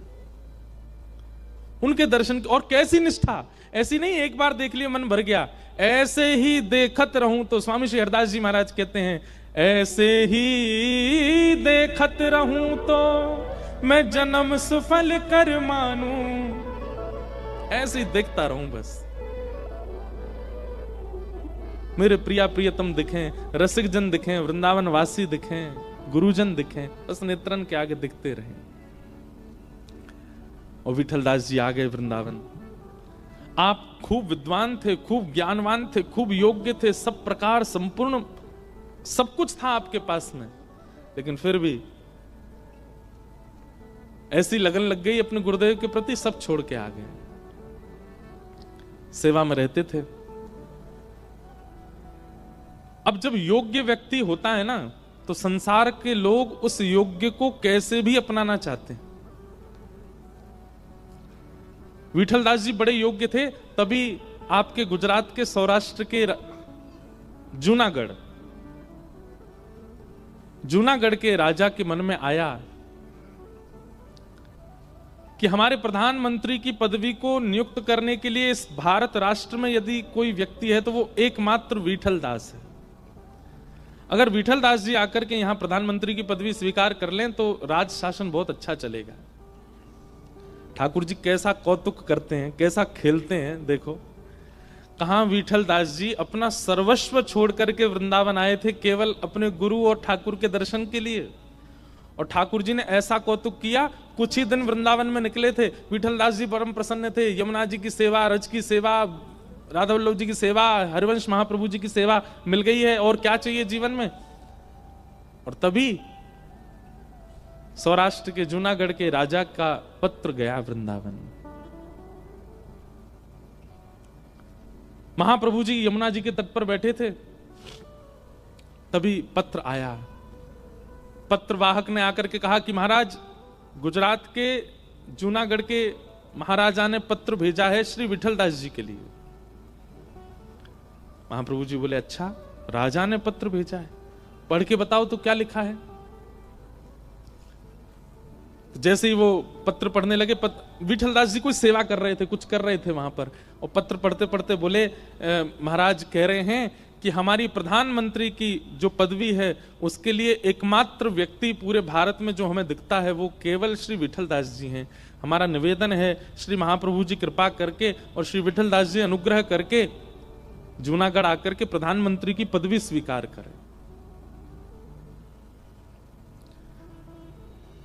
उनके दर्शन की, और कैसी निष्ठा, ऐसी नहीं एक बार देख लिया मन भर गया, ऐसे ही देखत रहूं। तो स्वामी श्री हरदास जी महाराज कहते हैं, ऐसे ही देखत रहूं तो मैं जन्म सुफल कर मानूं। ऐसे ही देखता रहूं बस, मेरे प्रिया प्रियतम दिखें, रसिक जन दिखें, वृंदावन वासी दिखें, गुरुजन दिखें, बस नेत्रन के आगे दिखते रहें। और विठलदास जी आ गए वृंदावन। आप खूब विद्वान थे, खूब ज्ञानवान थे, खूब योग्य थे, सब प्रकार संपूर्ण सब कुछ था आपके पास में, लेकिन फिर भी ऐसी लगन लग गई अपने गुरुदेव के प्रति, सब छोड़ के आ गए। सेवा में रहते थे। अब जब योग्य व्यक्ति होता है ना, तो संसार के लोग उस योग्य को कैसे भी अपनाना चाहते हैं। विठलदास जी बड़े योग्य थे, तभी आपके गुजरात के सौराष्ट्र के जूनागढ़ के राजा के मन में आया कि हमारे प्रधानमंत्री की पदवी को नियुक्त करने के लिए इस भारत राष्ट्र में यदि कोई व्यक्ति है तो वो एकमात्र विठलदास है। अगर विठलदास जी आकर के यहां प्रधानमंत्री की पदवी स्वीकार कर लें तो राज शासन बहुत अच्छा चलेगा। ठाकुर जी कैसा कौतुक करते हैं, कैसा खेलते हैं, देखो। कहां विठल दास जी अपना सर्वस्व छोड़ करके वृंदावन आए थे केवल अपने गुरु और ठाकुर के दर्शन के लिए। और ठाकुर जी ने ऐसा कौतुक किया, कुछ ही दिन वृंदावन में निकले थे, विठल दास जी परम प्रसन्न थे। यमुना जी की सेवा, रज की सेवा, राधा वल्लभ जी की सेवा, हरिवंश महाप्रभु जी की सेवा मिल गई है, और क्या चाहिए जीवन में। और तभी सौराष्ट्र के जूनागढ़ के राजा का पत्र गया वृंदावन। महाप्रभु जी यमुना जी के तट पर बैठे थे, तभी पत्र आया। पत्रवाहक ने आकर के कहा कि महाराज, गुजरात के जूनागढ़ के महाराजा ने पत्र भेजा है श्री विठल दास जी के लिए। महाप्रभु जी बोले, अच्छा, राजा ने पत्र भेजा है, पढ़ के बताओ तो क्या लिखा है। तो जैसे ही वो पत्र पढ़ने लगे, विठल दास जी कोई सेवा कर रहे थे, कुछ कर रहे थे वहां पर, और पत्र पढ़ते पढ़ते बोले, महाराज कह रहे हैं कि हमारी प्रधानमंत्री की जो पदवी है उसके लिए एकमात्र व्यक्ति पूरे भारत में जो हमें दिखता है वो केवल श्री विठल दास जी हैं। हमारा निवेदन है श्री महाप्रभु जी कृपा करके और श्री विठल दास जी अनुग्रह करके जूनागढ़ आकर के प्रधानमंत्री की पदवी स्वीकार करें।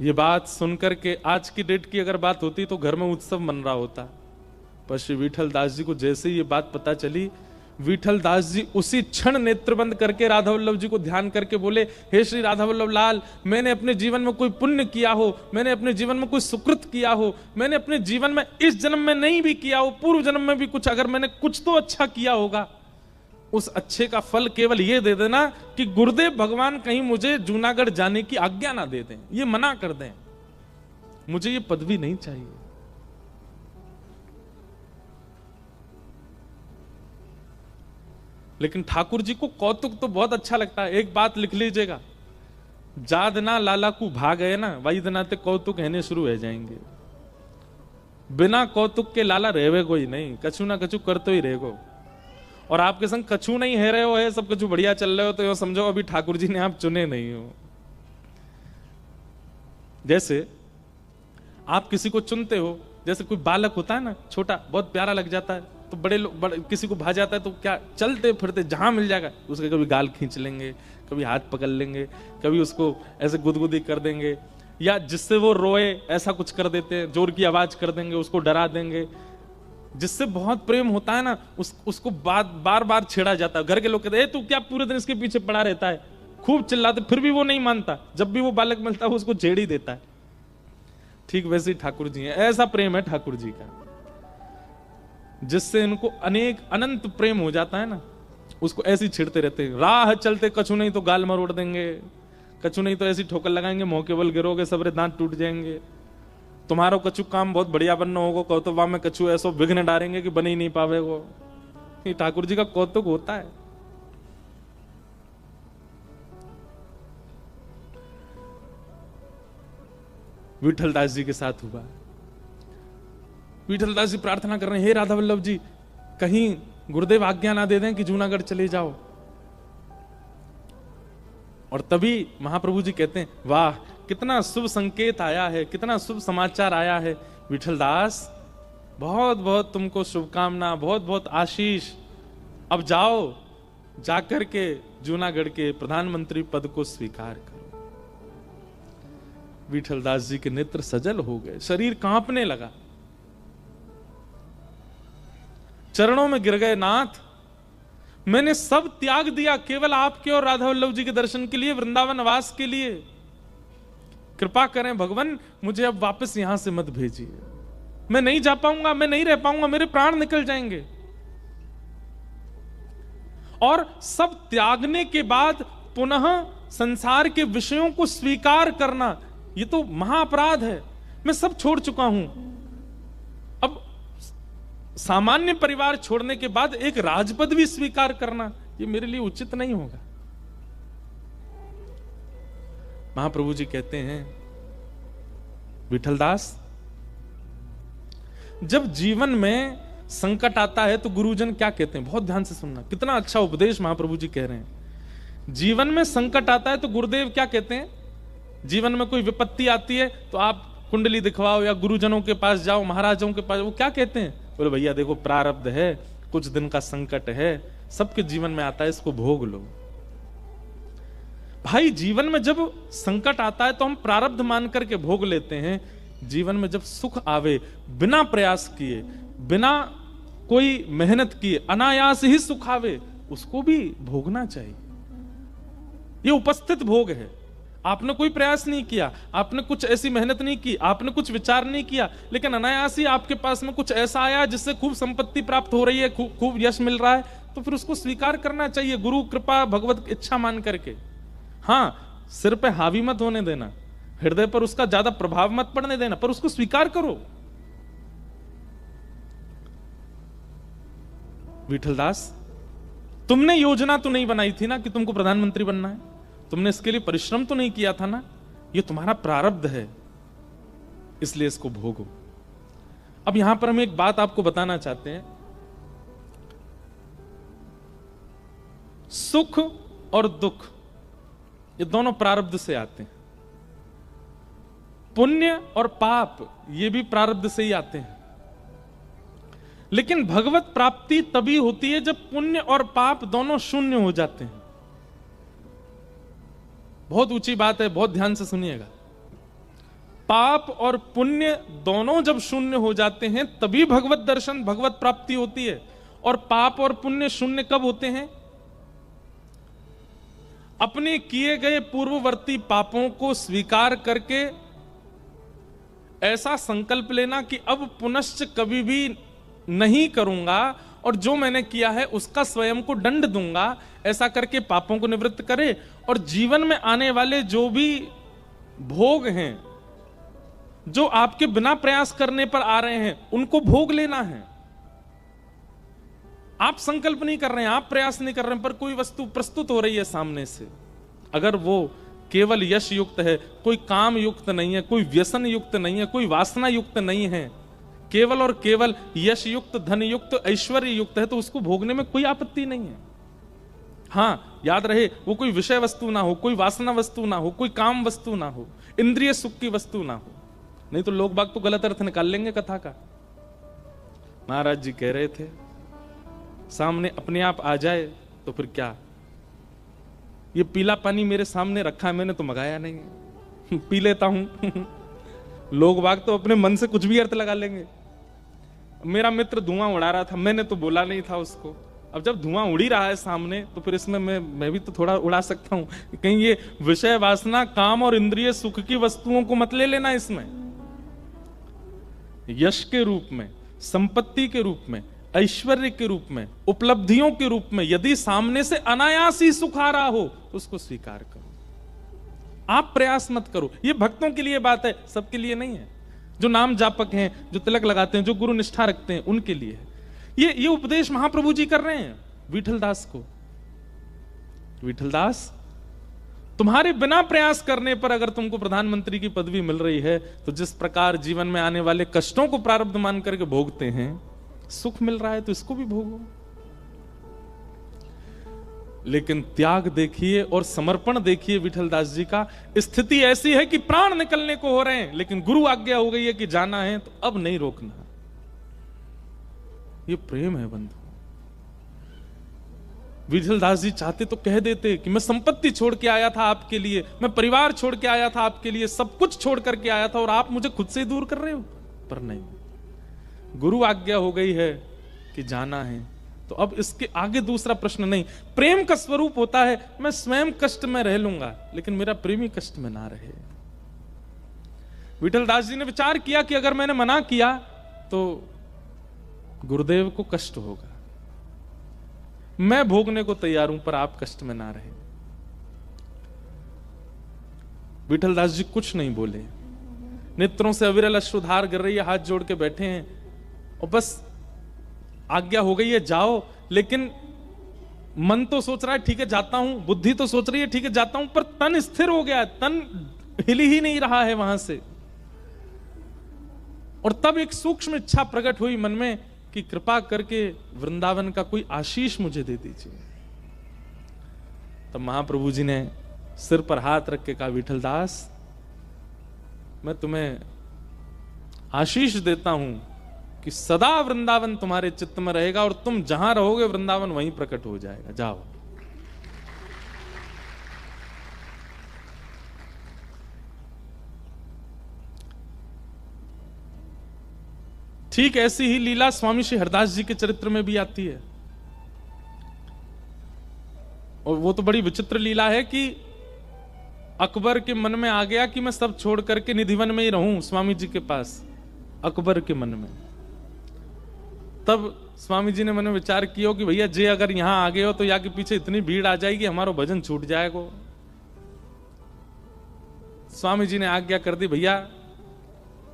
ये बात सुनकर के आज की डेट की अगर बात होती तो घर में उत्सव मन रहा होता, पर श्री विठल दास जी को जैसे ये बात पता चली, विठल दास जी उसी क्षण नेत्र बंद करके राधा वल्लभ जी को ध्यान करके बोले, हे श्री राधा वल्लभ लाल, मैंने अपने जीवन में कोई पुण्य किया हो, मैंने अपने जीवन में कोई सुकृत किया हो, मैंने अपने जीवन में इस जन्म में नहीं भी किया हो, पूर्व जन्म में भी कुछ, अगर मैंने कुछ तो अच्छा किया होगा, उस अच्छे का फल केवल ये दे देना कि गुरुदेव भगवान कहीं मुझे जूनागढ़ जाने की आज्ञा ना दे दें, ये मना कर दें, मुझे ये पदवी नहीं चाहिए। लेकिन ठाकुर जी को कौतुक तो बहुत अच्छा लगता है। एक बात लिख लीजिएगा, जादना लाला को भाग गए ना, वैद्यनाथ कौतुक कहने शुरू हो जाएंगे। बिना कौतुक के लाला रहेवे कोई नहीं, कछु ना कछु करते ही रहेगो। और आपके संग कछु नहीं है रहे हो, है सब कछु बढ़िया चल रहे हो, तो यो समझो अभी ठाकुर जी ने आप चुने नहीं हो। जैसे आप किसी को चुनते हो, जैसे कोई बालक होता है ना, छोटा, बहुत प्यारा लग जाता है, तो बड़े किसी को भा जाता है तो क्या चलते फिरते जहां मिल जाएगा उसके कभी गाल खींच लेंगे, कभी हाथ पकड़ लेंगे, कभी उसको ऐसे गुदगुदी कर देंगे, या जिससे वो रोए ऐसा कुछ कर देते हैं, जोर की आवाज कर देंगे, उसको डरा देंगे। जिससे बहुत प्रेम होता है ना, उसको बार बार छेड़ा जाता है। घर के लोग कहते हैं, तू क्या पूरे दिन इसके पीछे पड़ा रहता है, खूब चिल्लाते, फिर भी वो नहीं मानता। जब भी वो बालक मिलता है वो उसको छेड़ ही देता है। ठीक वैसे ही ठाकुर जी है, ऐसा प्रेम है ठाकुर जी का, जिससे इनको अनंत प्रेम हो जाता है ना, उसको ऐसे ही छेड़ते रहते हैं। राह चलते कछु नहीं तो गाल मरोड़ देंगे, कछु नहीं तो ऐसी ठोकर लगाएंगे, मौके बल गिरोगे, सबरे दांत टूट जाएंगे। तुम्हारो कछु काम बहुत बढ़िया बनना होगा, कहो तो वहां में कछु ऐसो विघ्न डालेंगे कि बन ही नहीं पावे। वो ठाकुर जी का कौतुक होता है। विठल दास जी के साथ हुआ। विठल दास जी प्रार्थना कर रहे हैं, हे राधा वल्लभ जी, कहीं गुरुदेव आज्ञा ना दे दें कि जूनागढ़ चले जाओ। और तभी महाप्रभु जी कहते हैं, वाह कितना शुभ संकेत आया है, कितना शुभ समाचार आया है विठल दास, बहुत बहुत तुमको शुभकामना, बहुत बहुत आशीष। अब जाओ, जाकर के जूनागढ़ के प्रधानमंत्री पद को स्वीकार करो। विठल दास जी के नेत्र सजल हो गए, शरीर कांपने लगा, चरणों में गिर गए, नाथ मैंने सब त्याग दिया केवल आपके और राधा वल्लभ जी के दर्शन के लिए, वृंदावन वास के लिए। कृपा करें भगवान, मुझे अब वापस यहां से मत भेजिए, मैं नहीं जा पाऊंगा, मैं नहीं रह पाऊंगा, मेरे प्राण निकल जाएंगे। और सब त्यागने के बाद पुनः संसार के विषयों को स्वीकार करना, ये तो महाअपराध है। मैं सब छोड़ चुका हूं, अब सामान्य परिवार छोड़ने के बाद एक राजपद भी स्वीकार करना, ये मेरे लिए उचित नहीं होगा। महाप्रभु जी कहते हैं, विठल दास, जब जीवन में संकट आता है तो गुरुजन क्या कहते हैं, बहुत ध्यान से सुनना, कितना अच्छा उपदेश महाप्रभु जी कह रहे हैं। जीवन में संकट आता है तो गुरुदेव क्या कहते हैं, जीवन में कोई विपत्ति आती है तो आप कुंडली दिखवाओ या गुरुजनों के पास जाओ, महाराजों के पास, वो क्या कहते हैं, बोले भैया देखो प्रारब्ध है, कुछ दिन का संकट है, सबके जीवन में आता है, इसको भोग लो। भाई जीवन में जब संकट आता है तो हम प्रारब्ध मान करके भोग लेते हैं। जीवन में जब सुख आवे, बिना प्रयास किए, बिना कोई मेहनत किए, अनायास ही सुख आवे, उसको भी भोगना चाहिए। ये उपस्थित भोग है। आपने कोई प्रयास नहीं किया, आपने कुछ ऐसी मेहनत नहीं की, आपने कुछ विचार नहीं किया, लेकिन अनायास ही आपके पास में कुछ ऐसा आया जिससे खूब संपत्ति प्राप्त हो रही है, खूब यश मिल रहा है, तो फिर उसको स्वीकार करना चाहिए, गुरु कृपा भगवत इच्छा मान करके। हाँ, सिर पे हावी मत होने देना, हृदय पर उसका ज्यादा प्रभाव मत पड़ने देना, पर उसको स्वीकार करो। विठलदास, तुमने योजना तो नहीं बनाई थी ना कि तुमको प्रधानमंत्री बनना है, तुमने इसके लिए परिश्रम तो नहीं किया था ना, ये तुम्हारा प्रारब्ध है, इसलिए इसको भोगो। अब यहां पर हम एक बात आपको बताना चाहते हैं, सुख और दुख ये दोनों प्रारब्ध से आते हैं। पुण्य और पाप ये भी प्रारब्ध से ही आते हैं। लेकिन भगवत प्राप्ति तभी होती है जब पुण्य और पाप दोनों शून्य हो जाते हैं। बहुत ऊंची बात है, बहुत ध्यान से सुनिएगा। पाप और पुण्य दोनों जब शून्य हो जाते हैं तभी भगवत दर्शन, भगवत प्राप्ति होती है। और पाप और पुण्य शून्य कब होते हैं? अपने किए गए पूर्ववर्ती पापों को स्वीकार करके ऐसा संकल्प लेना कि अब पुनश्च कभी भी नहीं करूंगा और जो मैंने किया है उसका स्वयं को दंड दूंगा, ऐसा करके पापों को निवृत्त करे। और जीवन में आने वाले जो भी भोग हैं, जो आपके बिना प्रयास करने पर आ रहे हैं, उनको भोग लेना है। आप संकल्प नहीं कर रहे हैं, आप प्रयास नहीं कर रहे हैं, पर कोई वस्तु प्रस्तुत हो रही है सामने से, अगर वो केवल यश युक्त है, कोई काम युक्त नहीं है, कोई व्यसन युक्त नहीं है, कोई वासना युक्त नहीं है, केवल और केवल यश युक्त, धन युक्त, ऐश्वर्य युक्त है, तो उसको भोगने में कोई आपत्ति नहीं है। हाँ, याद रहे, वो कोई विषय वस्तु ना हो, कोई वासना वस्तु ना हो, कोई काम वस्तु ना हो, इंद्रिय सुख की वस्तु ना हो, नहीं तो लोग बाग तो गलत अर्थ निकाल लेंगे कथा का। महाराज जी कह रहे थे सामने अपने आप आ जाए तो फिर क्या, ये पीला पानी मेरे सामने रखा है, मैंने तो मंगाया नहीं, पी लेता हूं। लोग बाग तो अपने मन से कुछ भी अर्थ लगा लेंगे। मेरा मित्र धुआं उड़ा रहा था, मैंने तो बोला नहीं था उसको। अब जब धुआं उड़ी रहा है सामने तो फिर इसमें मैं भी तो थोड़ा उड़ा सकता हूं। कहीं ये विषय वासना, काम और इंद्रिय सुख की वस्तुओं को मत ले लेना। इसमें यश के रूप में, संपत्ति के रूप में, ऐश्वर्य के रूप में, उपलब्धियों के रूप में यदि सामने से अनायास ही सुख आ रहा हो तो उसको स्वीकार करो। आप प्रयास मत करो। ये भक्तों के लिए बात है, सबके लिए नहीं है। जो नाम जापक हैं, जो तिलक लगाते हैं, जो गुरु निष्ठा रखते हैं, उनके लिए है। ये उपदेश महाप्रभु जी कर रहे हैं विठलदास को। विठलदास, तुम्हारे बिना प्रयास करने पर अगर तुमको प्रधानमंत्री की पदवी मिल रही है तो जिस प्रकार जीवन में आने वाले कष्टों को प्रारब्ध मान करके भोगते हैं, सुख मिल रहा है तो इसको भी भोगो। लेकिन त्याग देखिए और समर्पण देखिए विठलदास जी का। स्थिति ऐसी है कि प्राण निकलने को हो रहे हैं, लेकिन गुरु आज्ञा हो गई है कि जाना है तो अब नहीं रोकना। ये प्रेम है बंधु। विठलदास जी चाहते तो कह देते कि मैं संपत्ति छोड़ के आया था आपके लिए, मैं परिवार छोड़ के आया था आपके लिए, सब कुछ छोड़ करके आया था और आप मुझे खुद से ही दूर कर रहे हो। पर नहीं, गुरु आज्ञा हो गई है कि जाना है तो अब इसके आगे दूसरा प्रश्न नहीं। प्रेम का स्वरूप होता है मैं स्वयं कष्ट में रह लूंगा लेकिन मेरा प्रेमी कष्ट में ना रहे। विठलदास जी ने विचार किया कि अगर मैंने मना किया तो गुरुदेव को कष्ट होगा, मैं भोगने को तैयार हूं पर आप कष्ट में ना रहे। विठलदास जी कुछ नहीं बोले, नेत्रों से अविरल अश्रुधार गिर रही है, हाथ जोड़ के बैठे हैं और बस आज्ञा हो गई है जाओ। लेकिन मन तो सोच रहा है ठीक है जाता हूं, बुद्धि तो सोच रही है ठीक है जाता हूं, पर तन स्थिर हो गया है, तन हिल ही नहीं रहा है वहां से। और तब एक सूक्ष्म इच्छा प्रकट हुई मन में कि कृपा करके वृंदावन का कोई आशीष मुझे दे दीजिए। तब महाप्रभु जी ने सिर पर हाथ रख के कहा, विठलदास मैं तुम्हें आशीष देता हूं कि सदा वृंदावन तुम्हारे चित्त में रहेगा और तुम जहां रहोगे वृंदावन वहीं प्रकट हो जाएगा। जाओ। ठीक ऐसी ही लीला स्वामी श्री हरदास जी के चरित्र में भी आती है, और वो तो बड़ी विचित्र लीला है कि अकबर के मन में आ गया कि मैं सब छोड़ करके निधिवन में ही रहूं स्वामी जी के पास। अकबर के मन में तब स्वामी जी ने मन में विचार किया कि भैया जे अगर यहां आ गए हो तो यहाँ के पीछे इतनी भीड़ आ जाएगी हमारा भजन छूट जाएगा। स्वामी जी ने आज्ञा कर दी, भैया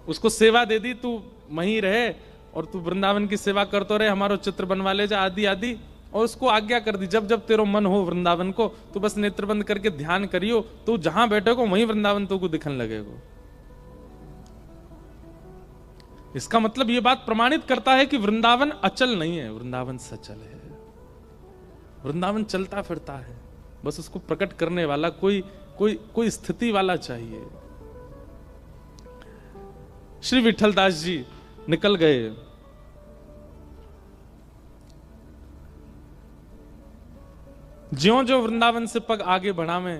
उसको सेवा दे दी, तू वहीं रहे और तू वृंदावन की सेवा करते रहे, हमारा चित्र बनवा ले जा आदि आदि। और उसको आज्ञा कर दी, जब जब तेरो मन हो वृंदावन को तो बस नेत्र बंद करके ध्यान करियो, तू जहां बैठेगो वहीं वृंदावन तो को दिखने लगेगा। इसका मतलब यह बात प्रमाणित करता है कि वृंदावन अचल नहीं है, वृंदावन सचल है। वृंदावन चलता फिरता है, बस उसको प्रकट करने वाला कोई स्थिति वाला चाहिए। श्री विठलदास जी निकल गए। ज्यों ज्यों वृंदावन से पग आगे बढ़ावे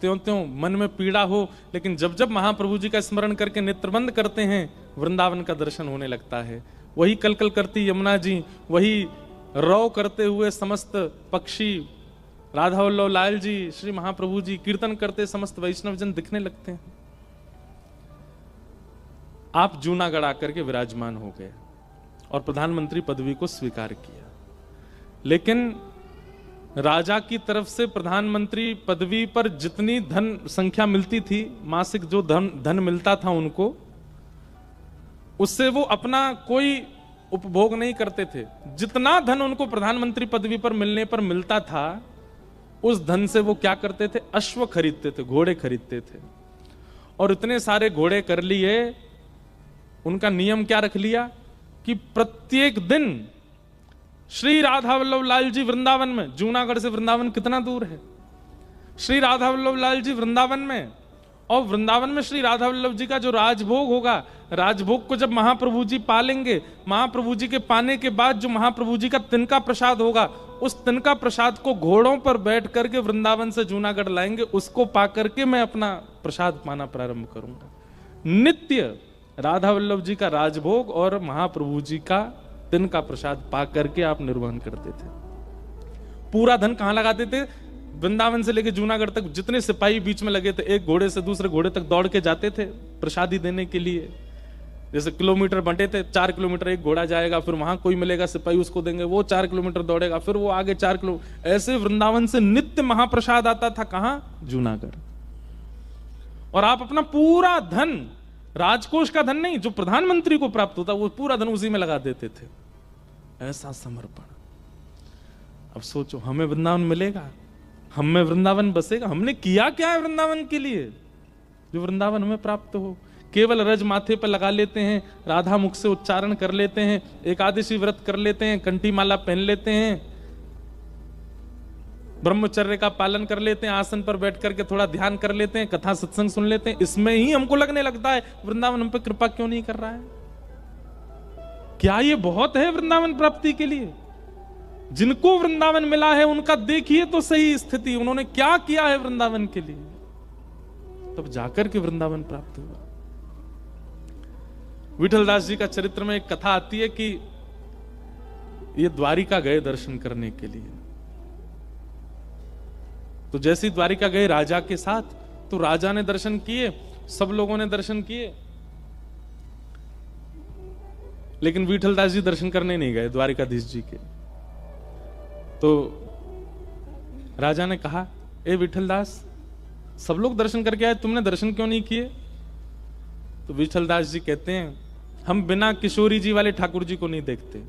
त्यों त्यों मन में पीड़ा हो, लेकिन जब जब महाप्रभु जी का स्मरण करके नेत्र बंद करते हैं वृंदावन का दर्शन होने लगता है। वही कलकल करती यमुना जी, वही रौ करते हुए समस्त पक्षी, राधा वल्लभ लाल जी, श्री महाप्रभु जी कीर्तन करते समस्त वैष्णवजन दिखने लगते हैं। आप जूनागढ़ आकर के विराजमान हो गए और प्रधानमंत्री पदवी को स्वीकार किया, लेकिन राजा की तरफ से प्रधानमंत्री पदवी पर जितनी धन संख्या मिलती थी, मासिक जो धन मिलता था उनको, उससे वो अपना कोई उपभोग नहीं करते थे। जितना धन उनको प्रधानमंत्री पदवी पर मिलने पर मिलता था, उस धन से वो क्या करते थे? अश्व खरीदते थे, घोड़े खरीदते थे। और इतने सारे घोड़े कर लिए, उनका नियम क्या रख लिया कि प्रत्येक दिन श्री राधा वल्लभ लाल जी वृंदावन में, जूनागढ़ से वृंदावन कितना दूर है, श्री राधा वल्लभ लाल जी वृंदावन में, और वृंदावन में श्री राधा वल्लभ जी का जो राजभोग होगा, राजभोग को जब महाप्रभु जी पालेंगे, महाप्रभु जी के पाने के बाद जो महाप्रभु जी का तिनका प्रसाद होगा, उस तिनका प्रसाद को घोड़ों पर बैठ करके वृंदावन से जूनागढ़ लाएंगे, उसको पा करके मैं अपना प्रसाद पाना प्रारंभ करूंगा। नित्य राधा वल्लभ जी का राजभोग और महाप्रभु जी का तिनका प्रसाद पा करके आप निर्वहन करते थे। पूरा धन कहां लगाते थे? वृंदावन से लेकर जूनागढ़ तक जितने सिपाही बीच में लगे थे, एक घोड़े से दूसरे घोड़े तक दौड़ के जाते थे प्रसादी देने के लिए। जैसे किलोमीटर बंटे थे, 4 किलोमीटर एक घोड़ा जाएगा, फिर वहां कोई मिलेगा सिपाही उसको देंगे, वो 4 किलोमीटर दौड़ेगा, फिर वो आगे 4 किलो, ऐसे वृंदावन से नित्य महाप्रसाद आता था। कहां? जूनागढ़। और आप अपना पूरा धन, राजकोष का धन नहीं, जो प्रधानमंत्री को प्राप्त होता वो पूरा धन उसी में लगा देते थे। ऐसा समर्पण। अब सोचो, हमें वृंदावन मिलेगा, हम में वृंदावन बसेगा, हमने किया क्या है वृंदावन के लिए जो वृंदावन हमें प्राप्त हो? केवल रज माथे पर लगा लेते हैं, राधा मुख से उच्चारण कर लेते हैं, एकादशी व्रत कर लेते हैं, कंठी माला पहन लेते हैं, ब्रह्मचर्य का पालन कर लेते हैं, आसन पर बैठ करके थोड़ा ध्यान कर लेते हैं, कथा सत्संग सुन लेते हैं, इसमें ही हमको लगने लगता है वृंदावन हम पे कृपा क्यों नहीं कर रहा है? क्या ये बहुत है वृंदावन प्राप्ति के लिए? जिनको वृंदावन मिला है उनका देखिए तो सही स्थिति, उन्होंने क्या किया है वृंदावन के लिए, तब जाकर के वृंदावन प्राप्त हुआ। विठलदास जी का चरित्र में एक कथा आती है कि ये द्वारिका गए दर्शन करने के लिए। तो जैसे ही द्वारिका गए राजा के साथ, तो राजा ने दर्शन किए, सब लोगों ने दर्शन किए, लेकिन विठलदास जी दर्शन करने नहीं गए द्वारिकाधीश जी के। तो राजा ने कहा, ए विठलदास, सब लोग दर्शन करके आए, तुमने दर्शन क्यों नहीं किए? तो विठलदास जी कहते हैं, हम बिना किशोरी जी वाले ठाकुर जी को नहीं देखते।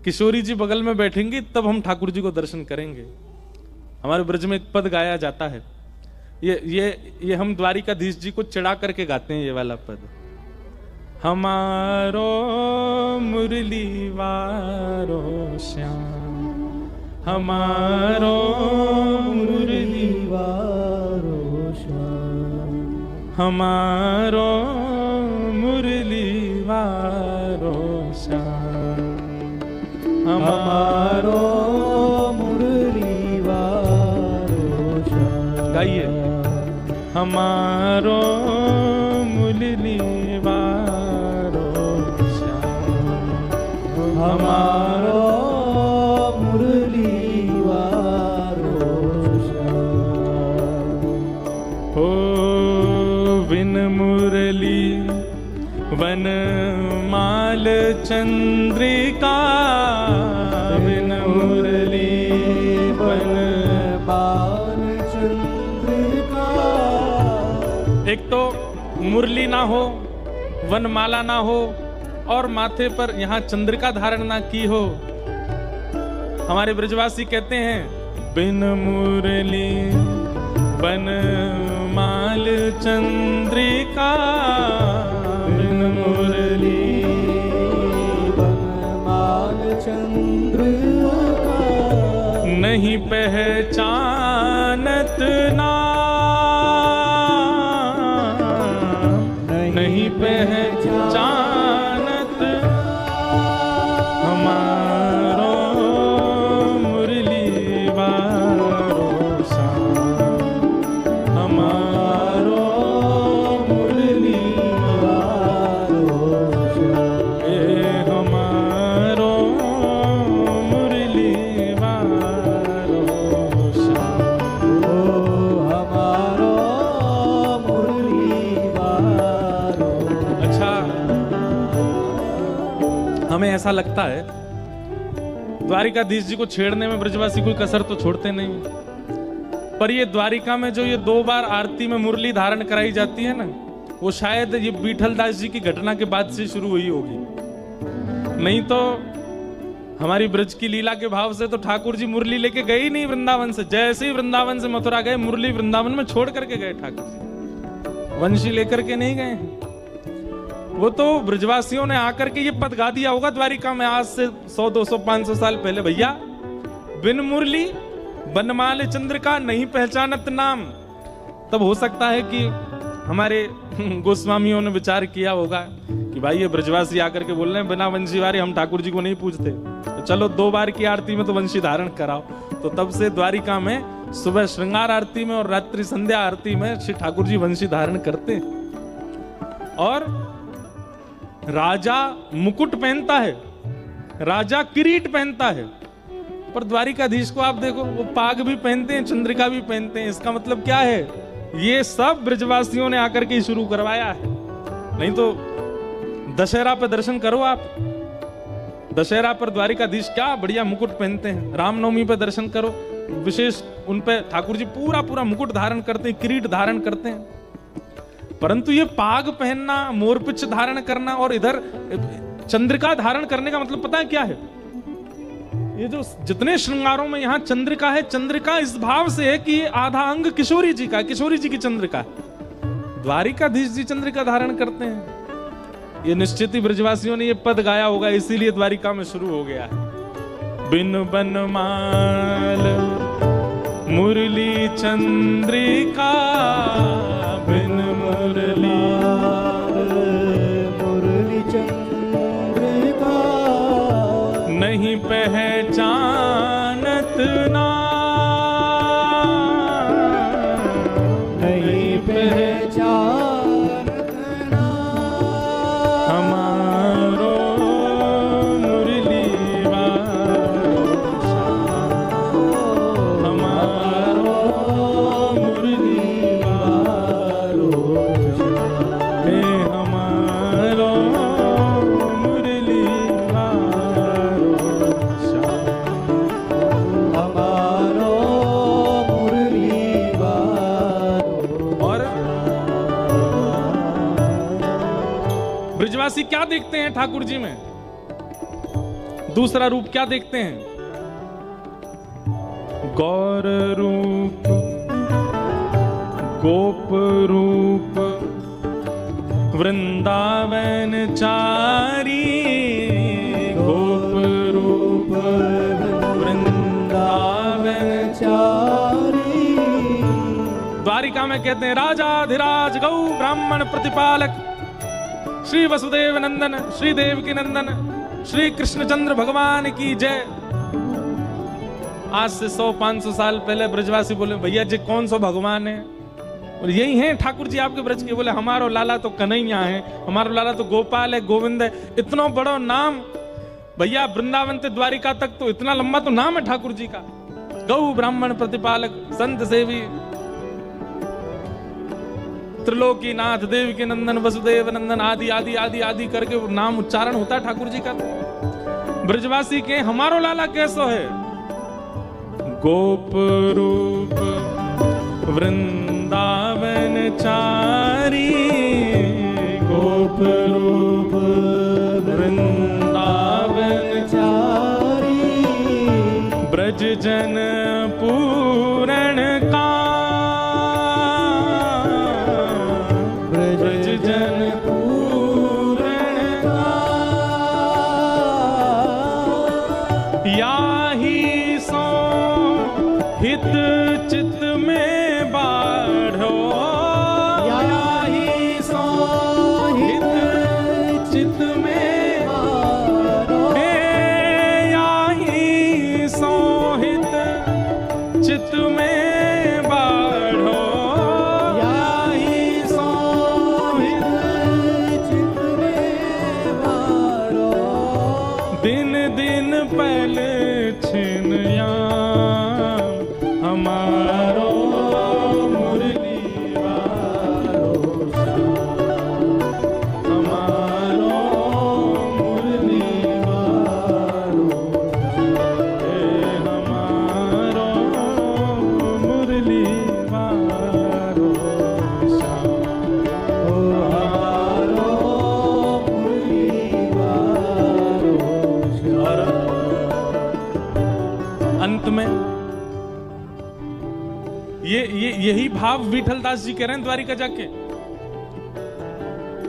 किशोरी जी बगल में बैठेंगी तब हम ठाकुर जी को दर्शन करेंगे। हमारे ब्रज में एक पद गाया जाता है, ये हम द्वारिकाधीश जी को चिढ़ा करके गाते हैं, ये वाला पद। हमारो मुरली वारो श्याम, हमारो मुरली वारो श्याम, हमारो मुरली वारो श्याम, हमारो मुरली वारो श्याम। गाइए, हमारो मुरली वारो श्याम, हमारो मुरली वारो श्याम। हो बिन मुरली वन माल चंद्रिका, बिन मुरली वन माल चंद्रिका। एक तो मुरली ना हो, वनमाला ना हो, और माथे पर यहाँ चंद्रिका धारण ना की हो। हमारे ब्रजवासी कहते हैं, बिन मुरली वन माल चंद्रिका, बिन मुरली वन माल चंद्रिका। नहीं पहचानत नाम, नहीं पहचानत हमारो मुरली वारो श्याम, हमारो मुरली वारो श्याम। ए हमारो मुरली वारो श्याम। ओ हमारो मुरली वारो। अच्छा, हमें ऐसा लगता है द्वारिकाधीश जी को छेड़ने में ब्रजवासी कोई कसर तो छोड़ते नहीं, पर ये द्वारिका में जो ये 2 बार आरती में मुरली धारण कराई जाती है ना, वो शायद ये बीठलदास जी की घटना के बाद से शुरू हुई होगी। नहीं तो हमारी ब्रज की लीला के भाव से तो ठाकुर जी मुरली लेके गए ही नहीं वृंदावन से। जैसे ही वृंदावन से मथुरा गए, मुरली वृंदावन में छोड़ करके गए ठाकुर जी, वंशी लेकर के नहीं गए। वो तो ब्रजवासियों ने आकर के ये पद गा दिया होगा द्वारिका में आज से 100, 200, 500 साल पहले, भैया बिन मुरली बनमाल चंद्रिका नहीं पहचानत नाम। तब हो सकता है कि हमारे गोस्वामियों ने विचार किया होगा कि भाई ये ब्रजवासी आकर के बोल रहे हैं बिना वंशी वारे हम ठाकुर जी को नहीं पूजते, तो चलो 2 बार की आरती में तो वंशी धारण कराओ। तो तब से द्वारिका में सुबह श्रृंगार आरती में और रात्रि संध्या आरती में श्री ठाकुर जी वंशी धारण करते हैं। और राजा मुकुट पहनता है, राजा किरीट पहनता है, पर द्वारिकाधीश को आप देखो, वो पाग भी पहनते हैं, चंद्रिका भी पहनते हैं। इसका मतलब क्या है? ये सब ब्रजवासियों ने आकर के शुरू करवाया है। नहीं तो दशहरा पे दर्शन करो आप, दशहरा पर द्वारिकाधीश क्या बढ़िया मुकुट पहनते हैं। रामनवमी पे दर्शन करो, विशेष उन पे ठाकुर जी पूरा पूरा मुकुट धारण करते हैं, किरीट धारण करते हैं। परंतु ये पाग पहनना, मोरपिच धारण करना और इधर चंद्रिका धारण करने का मतलब पता है क्या है? ये जो जितने श्रृंगारों में यहाँ चंद्रिका है, चंद्रिका इस भाव से है कि आधा अंग किशोरी जी का, किशोरी जी की चंद्रिका है। द्वारिकाधीश जी चंद्रिका धारण करते हैं। ये निश्चित ही ब्रजवासियों ने ये पद गाया होगा, इसीलिए द्वारिका में शुरू हो गया है। बिन बनमाल मुरली चंद्रिका, बिन मुरली मुरली चंद्रिका। नहीं पहचानत नाम, नहीं पहचानत नाम। हमारो मुरली वारो श्याम, हमारो मुरली वारो श्याम। हे हमारो मुरली वारो श्याम, हमारो मुरली वारो। और ब्रजवासी क्या देखते हैं ठाकुर जी में? दूसरा रूप क्या देखते हैं? गौर रूप, गोप रूप, वृंदावन चारी। गोप रूप वृंदावन चारी। द्वारिका में कहते हैं राजा धीराज गौ ब्राह्मण प्रतिपालक, श्री वसुदेव नंदन, श्री देवकी नंदन, श्री कृष्णचंद्र भगवान की जय। आज से 100-500 साल पहले ब्रजवासी बोले भैया जी कौन सा भगवान है? और यही है ठाकुर जी आपके ब्रज के। बोले हमारो लाला तो कन्हैया है, हमारो लाला तो गोपाल है, गोविंद है। इतना बड़ा नाम भैया, वृंदावन से द्वारिका तक तो इतना लंबा तो नाम है ठाकुर जी का। गौ ब्राह्मण प्रतिपालक, संत सेवी, त्रिलोकी नाथ, देव के नंदन, वसुदेव नंदन, आदि आदि आदि आदि करके नाम उच्चारण होता है ठाकुर जी का। ब्रजवासी के हमारो लाला कैसो है? गोप रूप वृंदावन चारी, गोप रूप वृंदावन चारी, ब्रज जन पूरण का, ब्रज जन पूरण का, याही सो हित चित में बाढ़ो, याही सो हित चित में बाढ़ो, याही सो हित चित में बाढ़ो, याही सो हित चित में बाढ़ो, दिन दिन पहले छिनया हमारो मुरली वारो, हमारो मुरली वारो, हमारो मुरली वारो, हमारो मुरली वारो। और अंत में यही भाव विठलदास जी कह रहे हैं द्वारिका जाके।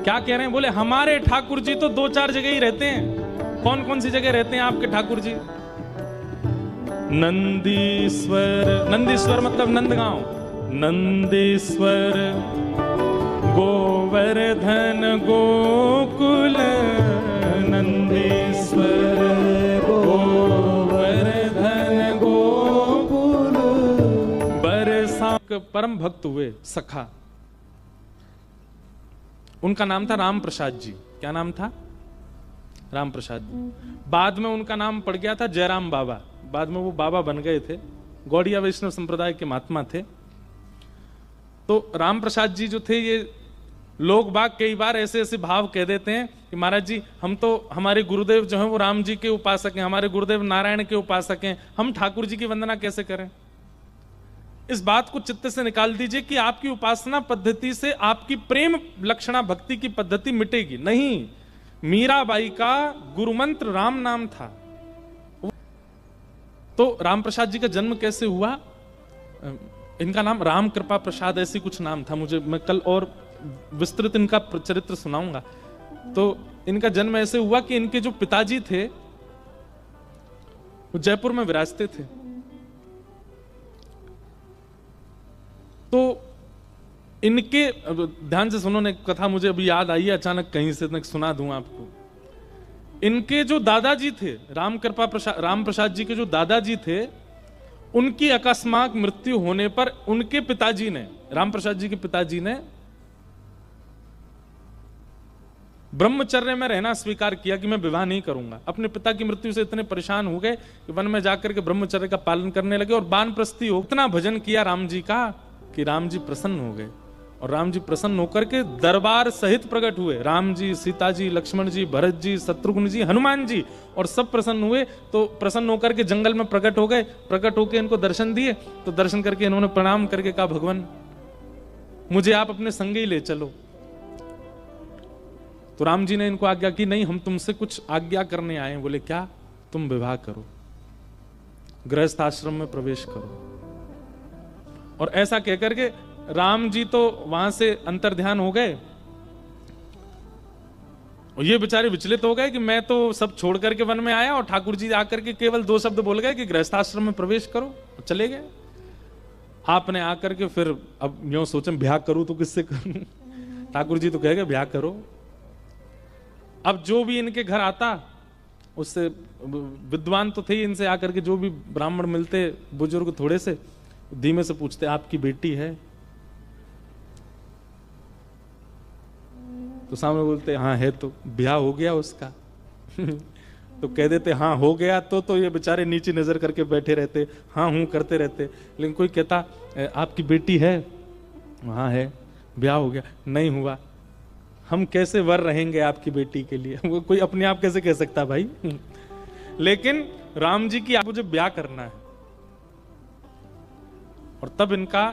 क्या कह रहे हैं? बोले हमारे ठाकुर जी तो 2-4 जगह ही रहते हैं। कौन कौन सी जगह रहते हैं आपके ठाकुर जी? नंदीश्वर, नंदीश्वर मतलब नंदगांव, नंदीश्वर, गोवर्धन गोकुल, नंदीश्वर गोवर्धन गोकुल, बरसा। परम भक्त हुए सखा, उनका नाम था राम प्रसाद जी। क्या नाम था? राम प्रसाद जी। बाद में उनका नाम पड़ गया था जयराम बाबा। बाद में वो बाबा बन गए थे, गौड़िया वैष्णव संप्रदाय के महात्मा थे। तो राम प्रसाद जी जो थे, ये लोग बाग कई बार ऐसे ऐसे भाव कह देते हैं कि महाराज जी हम तो, हमारे गुरुदेव जो हैं वो राम जी के उपासक हैं, हमारे गुरुदेव नारायण के उपासक हैं, हम ठाकुर जी की वंदना कैसे करें? इस बात को चित्त से निकाल दीजिए कि आपकी उपासना पद्धति से आपकी प्रेम लक्षणा भक्ति की पद्धति मिटेगी नहीं। मीराबाई का गुरु मंत्र राम नाम था। तो राम प्रसाद जी का जन्म कैसे हुआ? इनका नाम राम कृपा प्रसाद ऐसी कुछ नाम था। मैं कल और विस्तृत इनका चरित्र सुनाऊंगा। तो इनका जन्म ऐसे हुआ कि इनके जो पिताजी थे वो जयपुर में विराजते थे। तो इनके, ध्यान से सुनो, ने कथा मुझे अभी याद आई है अचानक कहीं से, मैं सुना दूं आपको। इनके जो दादाजी थे, राम प्रसाद जी के जो दादाजी थे, उनकी अकस्मात मृत्यु होने पर उनके पिताजी ने, राम प्रसाद जी के पिताजी ने ब्रह्मचर्य में रहना स्वीकार किया कि मैं विवाह नहीं करूंगा। अपने पिता की मृत्यु से इतने परेशान हो गए कि वन में जाकर के ब्रह्मचर्य का पालन करने लगे और वानप्रस्थी हो। इतना भजन किया राम जी का कि राम जी प्रसन्न हो गए। और राम जी प्रसन्न होकर के दरबार सहित प्रकट हुए। राम जी, सीता जी, लक्ष्मण जी, भरत जी, शत्रुघ्न जी, हनुमान जी, और सब प्रसन्न हुए। तो प्रसन्न होकर के जंगल में प्रकट हो गए। प्रकट होकर इनको दर्शन दिए। तो दर्शन करके इन्होंने प्रणाम करके कहा, भगवान मुझे आप अपने संग ही ले चलो। तो राम जी ने इनको आज्ञा की, नहीं हम तुमसे कुछ आज्ञा करने आए हैं। बोले क्या? तुम विवाह करो, गृहस्थ आश्रम में प्रवेश करो। और ऐसा कहकर के राम जी तो वहां से अंतर्ध्यान हो गए। और ये बेचारे विचलित हो गए कि मैं तो सब छोड़ करके वन में आया और ठाकुर जी आकर के केवल 2 शब्द बोल गए कि गृहस्थाश्रम में प्रवेश करो, और चले गए। आपने आकर के फिर अब यूं सोचें ब्याह करूं तो किससे करूं? ठाकुर जी तो कह गए ब्याह करो। अब जो भी इनके घर आता, उससे विद्वान तो थे ही, इनसे आकर के जो भी ब्राह्मण मिलते बुजुर्ग थोड़े से, धीमे से पूछते आपकी बेटी है? तो सामने बोलते हाँ है। तो ब्याह हो गया उसका? तो कह देते हाँ हो गया। तो ये बेचारे नीचे नजर करके बैठे रहते, हाँ हूं करते रहते। लेकिन कोई कहता आपकी बेटी है? हाँ है। ब्याह हो गया? नहीं हुआ। हम कैसे वर रहेंगे आपकी बेटी के लिए? वो कोई अपने आप कैसे कह सकता भाई? लेकिन राम जी की आप मुझे ब्याह करना है। और तब इनका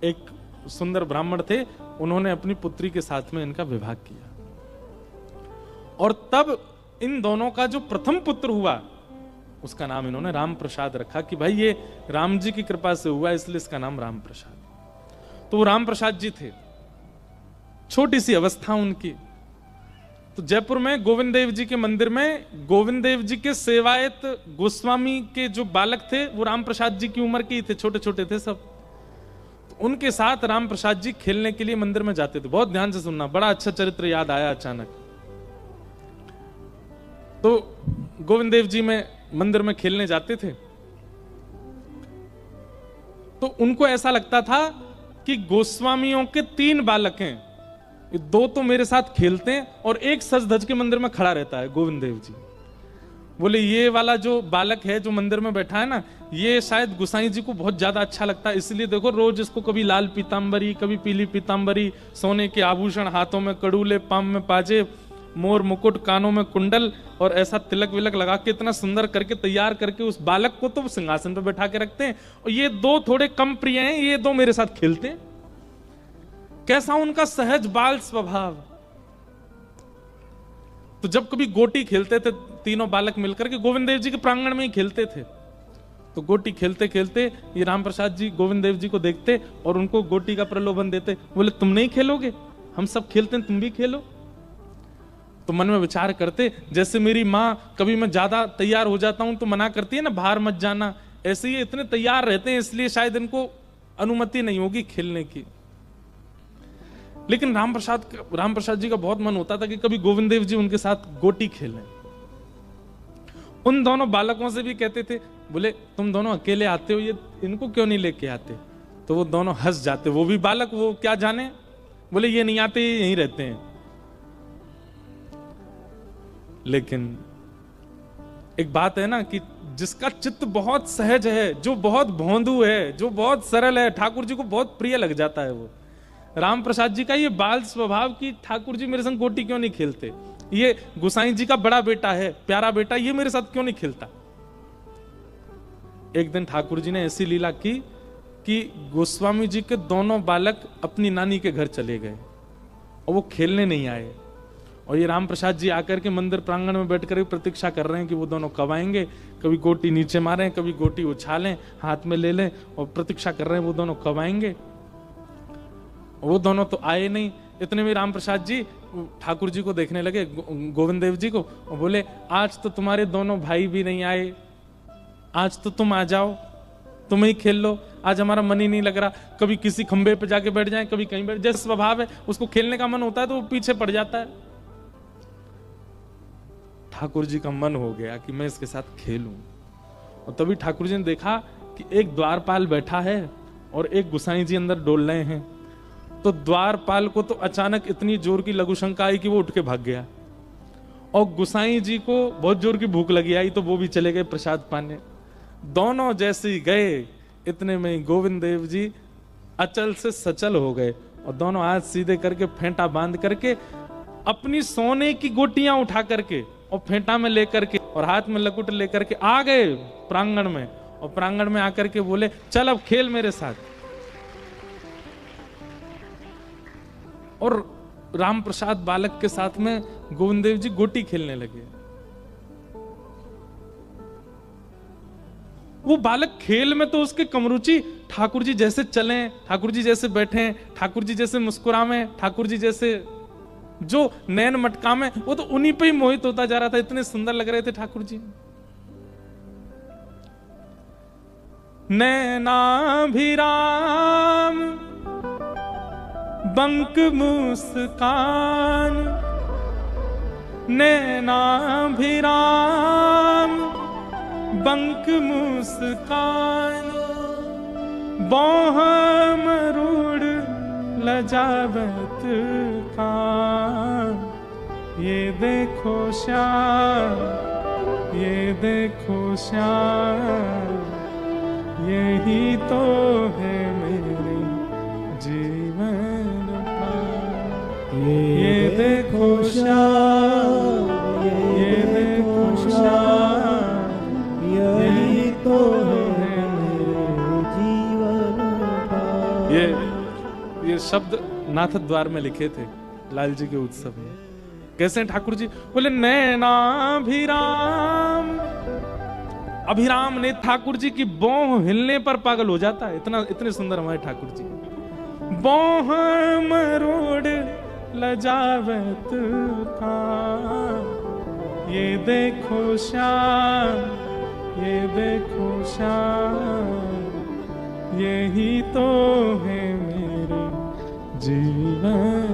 एक सुंदर ब्राह्मण थे, उन्होंने अपनी पुत्री के साथ में इनका विवाह किया। और तब इन दोनों का जो प्रथम पुत्र हुआ, उसका नाम इन्होंने राम प्रसाद रखा कि भाई ये राम जी की कृपा से हुआ, इसलिए इसका नाम राम प्रसाद। तो वो राम प्रसाद जी थे, छोटी सी अवस्था उनकी। तो जयपुर में गोविंद देव जी के मंदिर में गोविंद देव जी के सेवायत गोस्वामी के जो बालक थे वो राम प्रसाद जी की उम्र के ही थे, छोटे छोटे थे सब। तो उनके साथ राम प्रसाद जी खेलने के लिए मंदिर में जाते थे। बहुत ध्यान से सुनना, बड़ा अच्छा चरित्र याद आया अचानक। तो गोविंद देव जी में मंदिर में खेलने जाते थे, तो उनको ऐसा लगता था कि गोस्वामियों के 3 बालक हैं, 2 तो मेरे साथ खेलते हैं और एक सज धज के मंदिर में खड़ा रहता है गोविंद देव जी। बोले ये वाला जो बालक है जो मंदिर में बैठा है ना, ये शायद गुसाई जी को बहुत ज्यादा अच्छा लगता है, इसलिए देखो रोज इसको कभी लाल पीतांबरी, कभी पीली पीतांबरी, सोने के आभूषण, हाथों में कड़ूले, पाम में पाजे, मोर मुकुट, कानों में कुंडल और ऐसा तिलक विलक लगा के इतना सुंदर करके तैयार करके उस बालक को तो सिंहासन पर बैठा के रखते हैं। और ये 2 थोड़े कम प्रिय हैं, ये 2 मेरे साथ खेलते हैं। कैसा उनका सहज बाल स्वभाव। तो जब कभी गोटी खेलते थे तीनों बालक मिलकर के, गोविंद देव जी के प्रांगण में ही खेलते थे, तो गोटी खेलते खेलते ये राम प्रसाद जी गोविंद देव जी को देखते और उनको गोटी का प्रलोभन देते। बोले तुम नहीं खेलोगे? हम सब खेलते हैं, तुम भी खेलो। तो मन में विचार करते, जैसे मेरी माँ कभी मैं ज्यादा तैयार हो जाता हूं तो मना करती है ना, बाहर मत जाना, ऐसे ही इतने तैयार रहते हैं, इसलिए शायद इनको अनुमति नहीं होगी खेलने की। लेकिन राम प्रसाद जी का बहुत मन होता था कि कभी गोविंद देव जी उनके साथ गोटी खेलें। उन दोनों बालकों से भी कहते थे, बोले तुम दोनों अकेले आते हो, ये इनको क्यों नहीं लेके आते? तो वो दोनों हंस जाते, वो भी बालक, वो क्या जाने, बोले ये नहीं आते, ये यहीं रहते हैं। लेकिन एक बात है ना कि जिसका चित्त बहुत सहज है, जो बहुत भोंदू है, जो बहुत सरल है, ठाकुर जी को बहुत प्रिय लग जाता है। वो राम प्रसाद जी का ये बाल स्वभाव कि ठाकुर जी मेरे संग गोटी क्यों नहीं खेलते, ये गुसाई जी का बड़ा बेटा है, प्यारा बेटा, ये मेरे साथ क्यों नहीं खेलता। एक दिन ठाकुर जी ने ऐसी लीला की कि गोस्वामी जी के दोनों बालक अपनी नानी के घर चले गए और वो खेलने नहीं आए। और ये राम प्रसाद जी आकर के मंदिर प्रांगण में बैठकर प्रतीक्षा कर रहे हैं कि वो दोनों कब आएंगे, कभी गोटी नीचे मारें, कभी गोटी उछालें, हाथ में ले लें, और प्रतीक्षा कर रहे हैं वो दोनों कब आएंगे। वो दोनों तो आए नहीं। इतने में राम प्रसाद जी ठाकुर जी को देखने लगे, गोविंद देव जी को, और बोले आज तो तुम्हारे दोनों भाई भी नहीं आए, आज तो तुम आ जाओ, तुम ही खेल लो, आज हमारा मन ही नहीं लग रहा। कभी किसी खंबे पे जाके बैठ जाए, कभी कहीं बैठ, जैसे स्वभाव है उसको खेलने का मन होता है तो वो पीछे पड़ जाता है। ठाकुर जी का मन हो गया कि मैं इसके साथ खेलूं। और तभी ठाकुर जी ने देखा कि एक द्वारपाल बैठा है और एक गुसाई जी अंदर डोल रहे हैं। तो द्वारपाल को तो अचानक इतनी जोर की लघु शंका आई कि वो उठ के भाग गया, और गुसाई जी को बहुत जोर की भूख लगी आई तो वो भी चले गए प्रसाद पाने। दोनों जैसे ही गए, इतने में गोविंद देव जी अचल से सचल हो गए और दोनों हाथ सीधे करके फेंटा बांध करके अपनी सोने की गोटियां उठा करके और फेंटा में लेकर के और हाथ में लकुट लेकर के आ गए प्रांगण में। और प्रांगण में आकर के बोले चल अब खेल मेरे साथ। और राम प्रसाद बालक के साथ में गोविंद देव जी गोटी खेलने लगे। वो बालक खेल में तो उसके कमरुचि, ठाकुर जी जैसे चलें, ठाकुर जी जैसे बैठें, ठाकुर जी जैसे मुस्कुरावें, ठाकुर जी जैसे जो नैन मटका में, वो तो उन्हीं पे ही मोहित होता जा रहा था। इतने सुंदर लग रहे थे ठाकुर जी। नैनाभिराम बंक मुस्कान नैनाभिराम बंक मुस्कान बाह मरूड़ लजावत कान। ये देखो श्याम, ये देखो श्याम, यही तो है मेरे जीवन पान। ये देखो श्याम, ये देखो श्याम, यही तो है मेरे जीवन पान। ये शब्द नाथ द्वार में लिखे थे लाल जी के उत्सव में। कैसे ठाकुर जी बोले नैनाभिराम, अभिराम ने ठाकुर जी की बोह हिलने पर पागल हो जाता है। इतने सुंदर हमारे ठाकुर जी। बोह मरोड़ लजावत का, ये देखो श्याम, ये देखो श्याम, यही तो है मेरे जीवन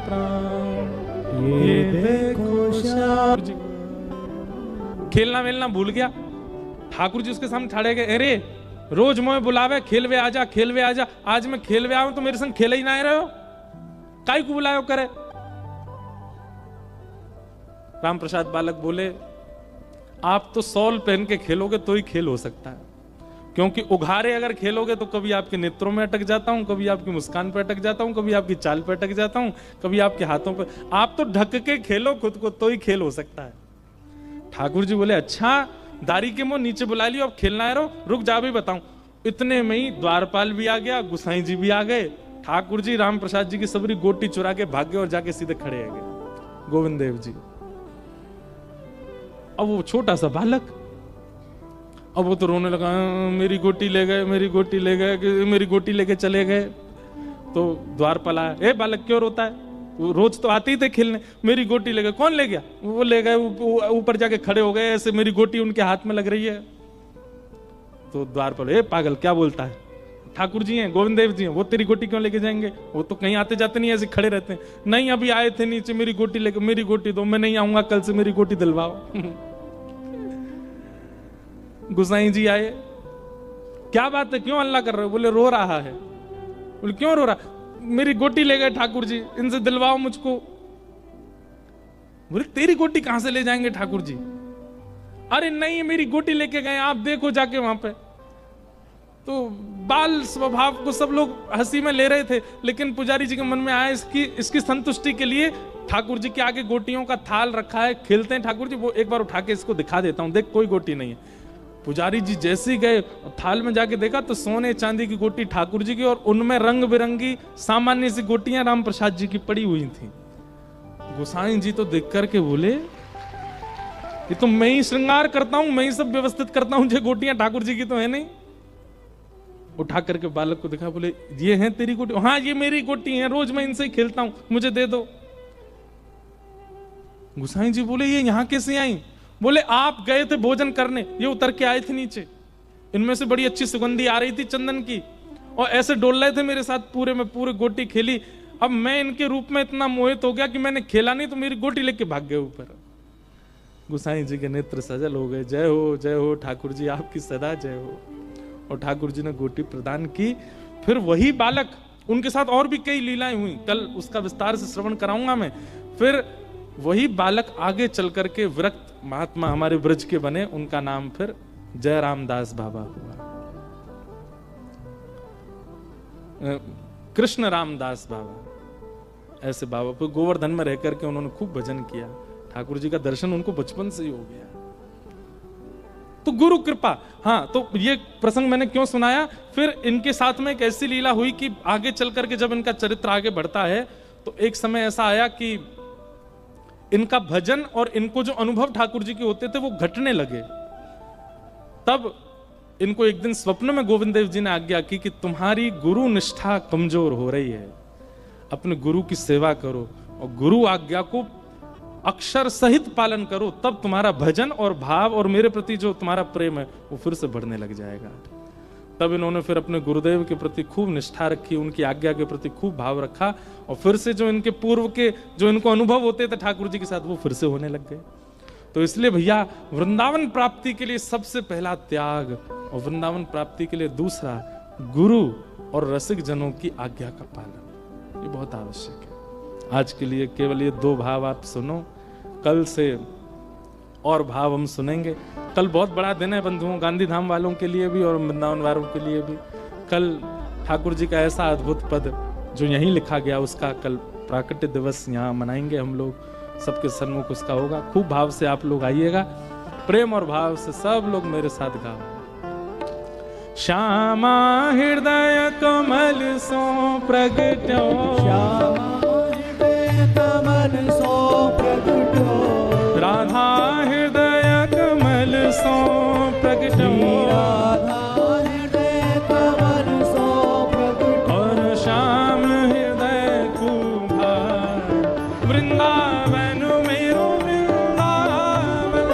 प्राण। ये देखो श्याम। खेलना वेलना भूल गया ठाकुर जी, उसके सामने खड़े गए। अरे रोज मोए बुलावे खेलवे आजा, खेलवे आजा, आज मैं खेलवे आऊं तो मेरे संग खेले ही ना रहे हो, काई को बुलायो करे। राम प्रसाद बालक बोले आप तो सॉल पहन के खेलोगे तो ही खेल हो सकता है, क्योंकि उघारे अगर खेलोगे तो कभी आपके नेत्रों में अटक जाता हूं, कभी आपकी मुस्कान पे अटक जाता हूं, कभी आपकी चाल पे अटक जाता हूं, कभी आपके हाथों पे। आप तो ढक के खेलो खुद को तो ही खेल हो सकता है। ठाकुर जी बोले अच्छा दारी के मुंह नीचे बुला लियो, अब खेलना है, रो रुक जा भी बताऊं। इतने में ही द्वारपाल भी आ गया, गुसाई जी भी आ गए। ठाकुर जी राम प्रसाद जी की सबरी गोटी चुरा के भाग गए और जाके सीधे खड़े आ गए गोविंद देव जी। अब वो छोटा सा बालक, अब वो तो रोने लगा, मेरी गोटी ले गए, मेरी गोटी ले गए, मेरी गोटी लेके चले गए। तो द्वारपाल आया, ए बालक क्यों रोता है, वो रोज तो आते ही थे खेलने, मेरी गोटी ले गए। कौन ले गया? वो ले गए, ऊपर जाके खड़े हो गए, ऐसे मेरी गोटी उनके हाथ में लग रही है। तो द्वारपाल, ए पागल क्या बोलता है, ठाकुर जी हैं, गोविंद देव जी हैं, वो तेरी गोटी क्यों लेके जाएंगे, वो तो कहीं आते जाते नहीं, ऐसे खड़े रहते हैं। नहीं अभी आए थे नीचे, मेरी गोटी लेके, मेरी गोटी दो, मैं नहीं आऊंगा कल से, मेरी गोटी दिलवाओ। गुसाई जी आए, क्या बात है, क्यों हल्ला कर रहे हो? बोले रो रहा है। बोले क्यों रो रहा? मेरी गोटी ले गए ठाकुर जी, इनसे दिलवाओ मुझको। बोले तेरी गोटी कहां से ले जाएंगे ठाकुर जी? अरे नहीं मेरी गोटी लेके गए, आप देखो जाके वहां पे। तो बाल स्वभाव को सब लोग हंसी में ले रहे थे, लेकिन पुजारी जी के मन में आया इसकी संतुष्टि के लिए ठाकुर जी के आगे गोटियों का थाल रखा है, खेलते हैं ठाकुर जी, वो एक बार उठा के इसको दिखा देता हूं, देख कोई गोटी नहीं है। पुजारी जी जैसे ही गए थाल में जाके देखा तो सोने चांदी की गोटी ठाकुर जी की, और उनमें रंग बिरंगी सामान्य सी गोटियां राम प्रसाद जी की पड़ी हुई थी। गोसाई जी तो देख करके बोले ये तो मैं ही श्रृंगार करता हूं, मैं ही सब व्यवस्थित करता हूं, ये गोटियां ठाकुर जी की तो है नहीं। उठा करके बालक को दिखा, बोले ये हैं तेरी गोटी? हाँ ये मेरी गोटी है, रोज मैं इनसे ही खेलता हूं, मुझे दे दो। गोसाई जी बोले ये यहां कैसे आई? बोले आप गए थे भोजन करने, ये उतर के आए थे नीचे, इनमें से बड़ी अच्छी सुगंधी आ रही थी चंदन की, और ऐसे डोल रहे थे मेरे साथ, पूरे में पूरे गोटी खेली। अब मैं इनके रूप में इतना मोहित हो गया कि मैंने खेला नहीं तो मेरी गोटी लेके भाग गए ऊपर। गोसाई जी के नेत्र सजल हो गए, जय हो ठाकुर जी, आपकी सदा जय हो। और ठाकुर जी ने गोटी प्रदान की। फिर वही बालक, उनके साथ और भी कई लीलाएं हुई, कल उसका विस्तार से श्रवण कराऊंगा मैं। फिर वही बालक आगे चल करके विरक्त महात्मा हमारे ब्रज के बने, उनका नाम फिर जय रामदास बाबा हुआ, कृष्ण रामदास बाबा। ऐसे बाबा पर गोवर्धन में रह करके उन्होंने खूब भजन किया, ठाकुर जी का दर्शन उनको बचपन से ही हो गया। तो गुरु कृपा। हाँ, तो ये प्रसंग मैंने क्यों सुनाया? फिर इनके साथ में एक ऐसी लीला हुई कि आगे चल करके जब इनका चरित्र आगे बढ़ता है तो एक समय ऐसा आया कि इनका भजन और इनको जो अनुभव ठाकुर जी के होते थे वो घटने लगे। तब इनको एक दिन स्वप्न में गोविंद देव जी ने आज्ञा की कि तुम्हारी गुरु निष्ठा कमजोर हो रही है, अपने गुरु की सेवा करो और गुरु आज्ञा को अक्षर सहित पालन करो, तब तुम्हारा भजन और भाव और मेरे प्रति जो तुम्हारा प्रेम है वो फिर से बढ़ने लग जाएगा। तब इन्होंने फिर अपने गुरुदेव के प्रति खूब निष्ठा रखी, उनकी आज्ञा के प्रति खूब भाव रखा, और फिर से जो इनके पूर्व के जो इनको अनुभव होते थे ठाकुर जी के साथ, वो फिर से होने लग गए। तो इसलिए भैया वृंदावन प्राप्ति के लिए सबसे पहला त्याग, और वृंदावन प्राप्ति के लिए दूसरा गुरु और रसिक जनों की आज्ञा का पालन, ये बहुत आवश्यक है। आज के लिए केवल ये 2 भाव आप सुनो, कल से और भाव हम सुनेंगे। कल बहुत बड़ा दिन है बंधुओं, गांधी धाम वालों के लिए भी और वृंदावन वालों के लिए भी। कल ठाकुर जी का ऐसा अद्भुत पद जो यहीं लिखा गया, उसका कल प्राकट्य दिवस यहाँ मनाएंगे हम लोग, सबके सन्मुख उसका होगा। खूब भाव से आप लोग आइएगा, प्रेम और भाव से सब लोग मेरे साथ गाओ। श्यामा हृदय कमल सो प्रगट्यो, श्यामा हृदय कमल सो प्रगट्यो, राधा हृदय कमल सो प्रगट्यो, राधा हृदय कमल सो प्रगट्यो, और श्याम हृदय कुभार, वृंदावन मेरो वृंदावन,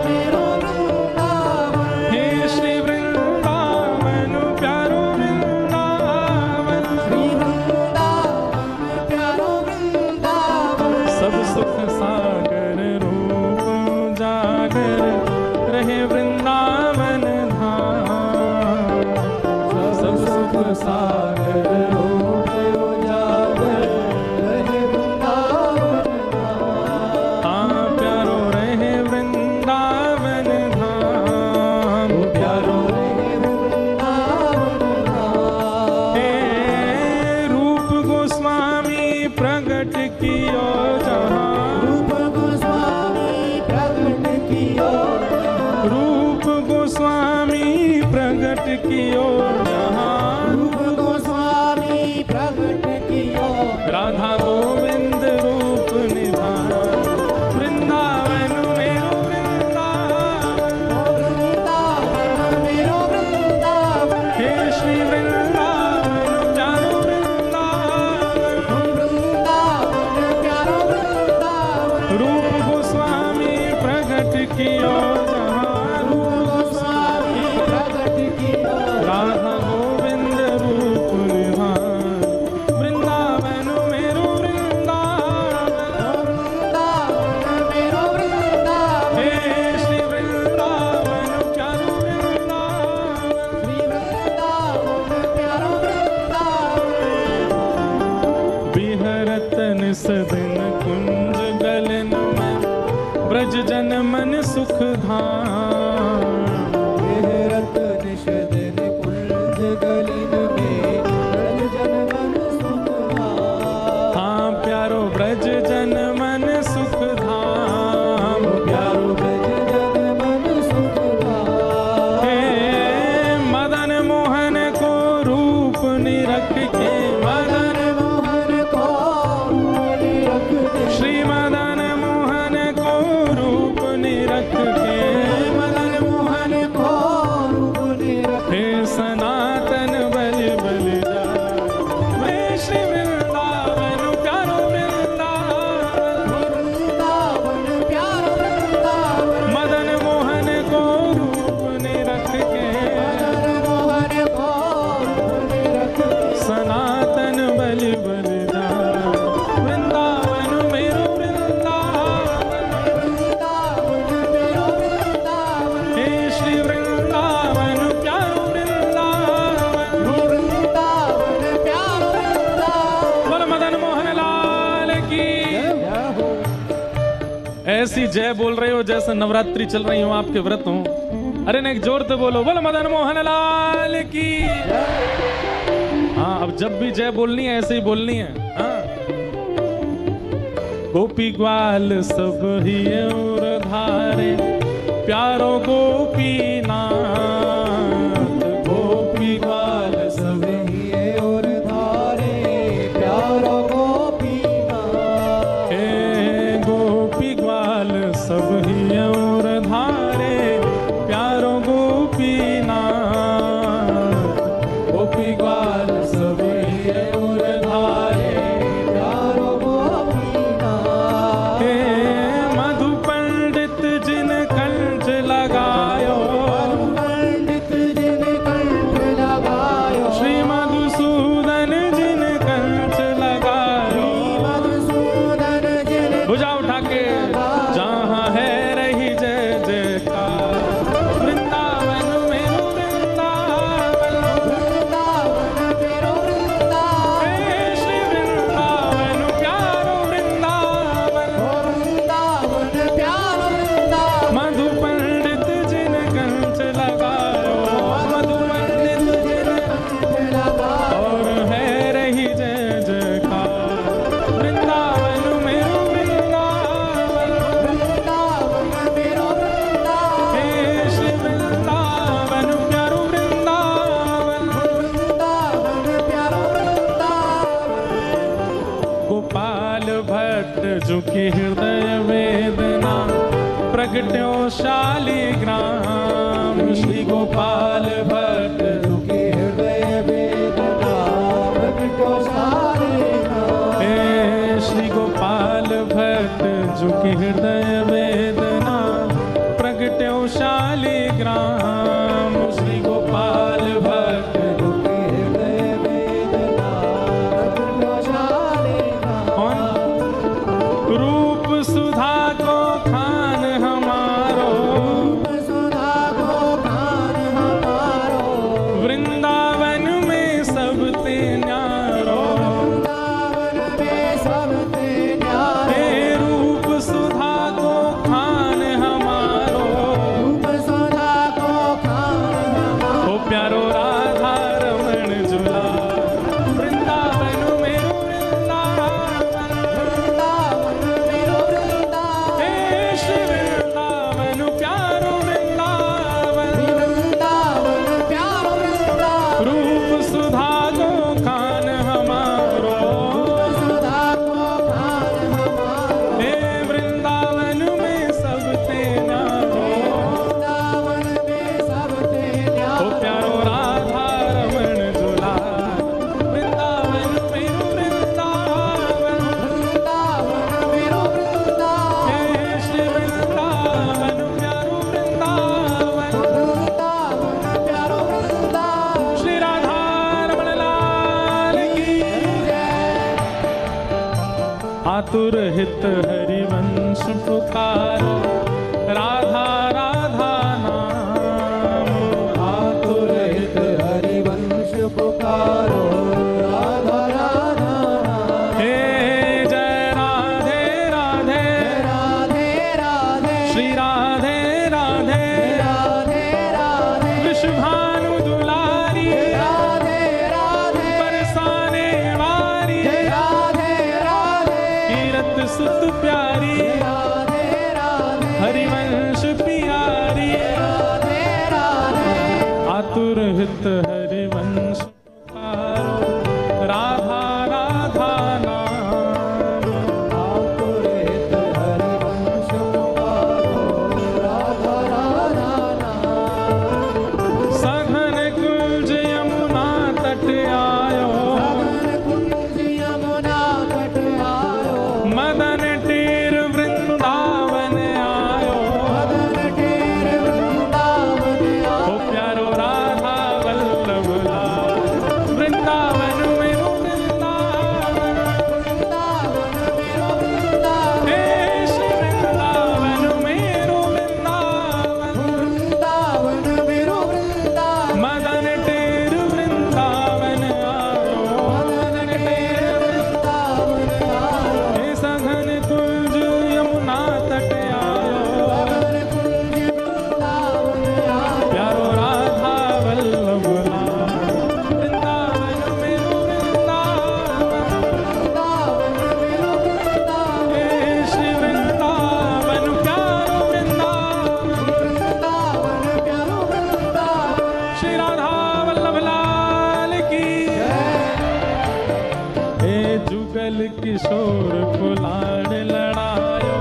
मेरो वृंदावन, हे श्री वृंदावन प्यारो वृंदावन, श्री वृंदावन प्यारो वृंदावन, सब सुख सागर रूप जागर रहे वृंदावन धाम, सब सुख सागर रूप उजागर रहे वृंदावन धाम, हाँ प्यारो रहे वृंदावन धाम, प्यारो रहे वृंदावन धाम, हे रूप गोस्वामी प्रगट कियो जहाँ, रूप गोस्वामी प्रगट कियो, रूप गोस्वामी प्रगट कियो जहाँ, रूप गोस्वामी प्रगट कियो, राधा गोविंद रूप निधान, वृंदावन मेरो वृंदावन, वृंदावन मेरो वृंदावन, हे श्री वृंदावन प्यारो वृंदावन, वृंदावन प्यारो वृंदावन, रूप गोस्वामी प्रगट कियो जहाँ, रूप गोस्वामी प्रगट कियो, राधा गोविंद रूप निधान, वृंदावन मेरो वृंदावन, वृंदावन मेरो वृंदावन, हे श्री वृंदावन प्यारो वृंदावन, श्री वृंदावन प्यारो वृंदावन, बिहरत निस दिन कुंज गलन में, ब्रज जन मन सुख धाम, बेहरत निश दिन कुंज गलिन में, ब्रज जन मन सुख धाम, हाँ प्यारो ब्रज जन मन सुख धाम, प्यारो ब्रज जन मन सुख धाम, हे मदन मोहन को रूप निरख के, मदन मोहन को रूप निरख के, श्री मदन मोहन को रूप निरख के, मदन मोहन को रूप निरख हे सनातन बलि बलि मैं श्री वृंदावन प्यारो वृंदावन, वृंदावन प्यारो वृंदावन, मदन मोहन को रूप निरख के, मदन मोहन को रूप निरख के, सनातन बलि बलि वृंदावन मेरो वृंदावन, वृंदावन मेरो वृंदावन, हे श्री वृंदावन प्यारो वृंदावन, वृंदावन प्यारो वृंदावन, बोल मदन मोहन लाल की। जय हो। ऐसी जय बोल रहे हो जैसे नवरात्रि चल रही हो, आपके व्रत हो। अरे नहीं, जोर से बोलो, बोल मदन मोहन लाल की। हाँ, अब जब भी जय बोलनी है ऐसे ही बोलनी है। हाँ। गोपी ग्वाल सब ही और धारे, प्यारो गोपी नाथ, गोपी ग्वाल सब ही और धारे, प्यारो गोपीनाथ, हे गोपी ग्वाल सब ही और धारे, प्यारो गोपीनाथ, गोपी ग्वाल सब ही और धारे, प्यारो गोपीनाथ, हे मधु पंडित जिन कंठ लगायो, पंडित भट्ट झुकी हृदय वेदना प्रगट्यो शालिग्राम श्री गोपाल भट्ट दुखी हृदय वेदना प्रगट्यो शालिग्राम। हे श्री गोपाल भट्ट झुकी हृदय वेदना प्रगट्यो शालिग्राम श्री गोपाल भट्ट दुखी हृदय वेदना प्रगट्यो शालिग्राम। रूप सुधा को खान हमारो सुधा को खान हमारो वृंदावन में सब ते न्यारो वृंदावन में सब ते न्यारो। हे रूप सुधा को खान हमारो रूप सुधा को खान हमारो। ओ प्यारो राधा रमण झूला वृंदावन में वृंदावन वृंदावन मेरो वृंदावन। हे श्री वृंदावन प्यारो वृंदावन वृंदावन प्यारो वृंदावन। रूप सुधा को खान हमारो सुधा को खान हमारो। हे वृंदावन में सब ते न्यारो वृंदावन में सब ते ओ न्यारो। प्यारो राधा रमण झूला वृंदावन में वृंदावन वृंदावन मेरो वृंदावन। हे श्री वृंदावन प्यारो वृंदावन वृंदावन प्यारो वृंदावन। श्री राधा रमण लाल की आतुर हित हरिवंश पुकारो राधा राधा नाम आतुर हित हरिवंश पुकारो राधा राधा नाम। हे जय राधे राधे राधे राधे श्री राधे राधे राधे राधे विश्वभानु दुलारी राधे राधे बरसाने वारी राधे राधे कीरत सुत प्यारी राधे राधे हरिवंश प्यारी राधे राधे आतुर हित हरिवंश पुकारो राधा राधा नाम आतुर हित हरिवंश पुकारो राधा राधा नाम। सघन कुंज यमुना तट आयो सघन कुंज यमुना तट आयो। मदन टेर वृंदावन आयो मदन टेर वृंदावन ओ आयो। प्यारो राधा वल्लभ लाल वृंदावन में वृंदावन वृंदावन मेरो वृंदावन। हे श्री वृंदावन मेरो वृंदावन वृंदावन मेरो वृंदावन। मदन टेर वृंदावन आयो मदन टेर वृंदावन आयो। हे सघन कुंज यमुना तट आयो मदन कुंज वृंदावन आयो। प्यारो राधा वल्लभ लाल वृंदावन मेरो वृंदावन वृंदावन मेरो वृंदावन। हे श्री वृंदावन प्यारो वृंदावन वृंदावन प्यारो वृंदावन। श्री राधा वल्लभ लाल की हे जुगल किशोर कुलाड़ लड़ायो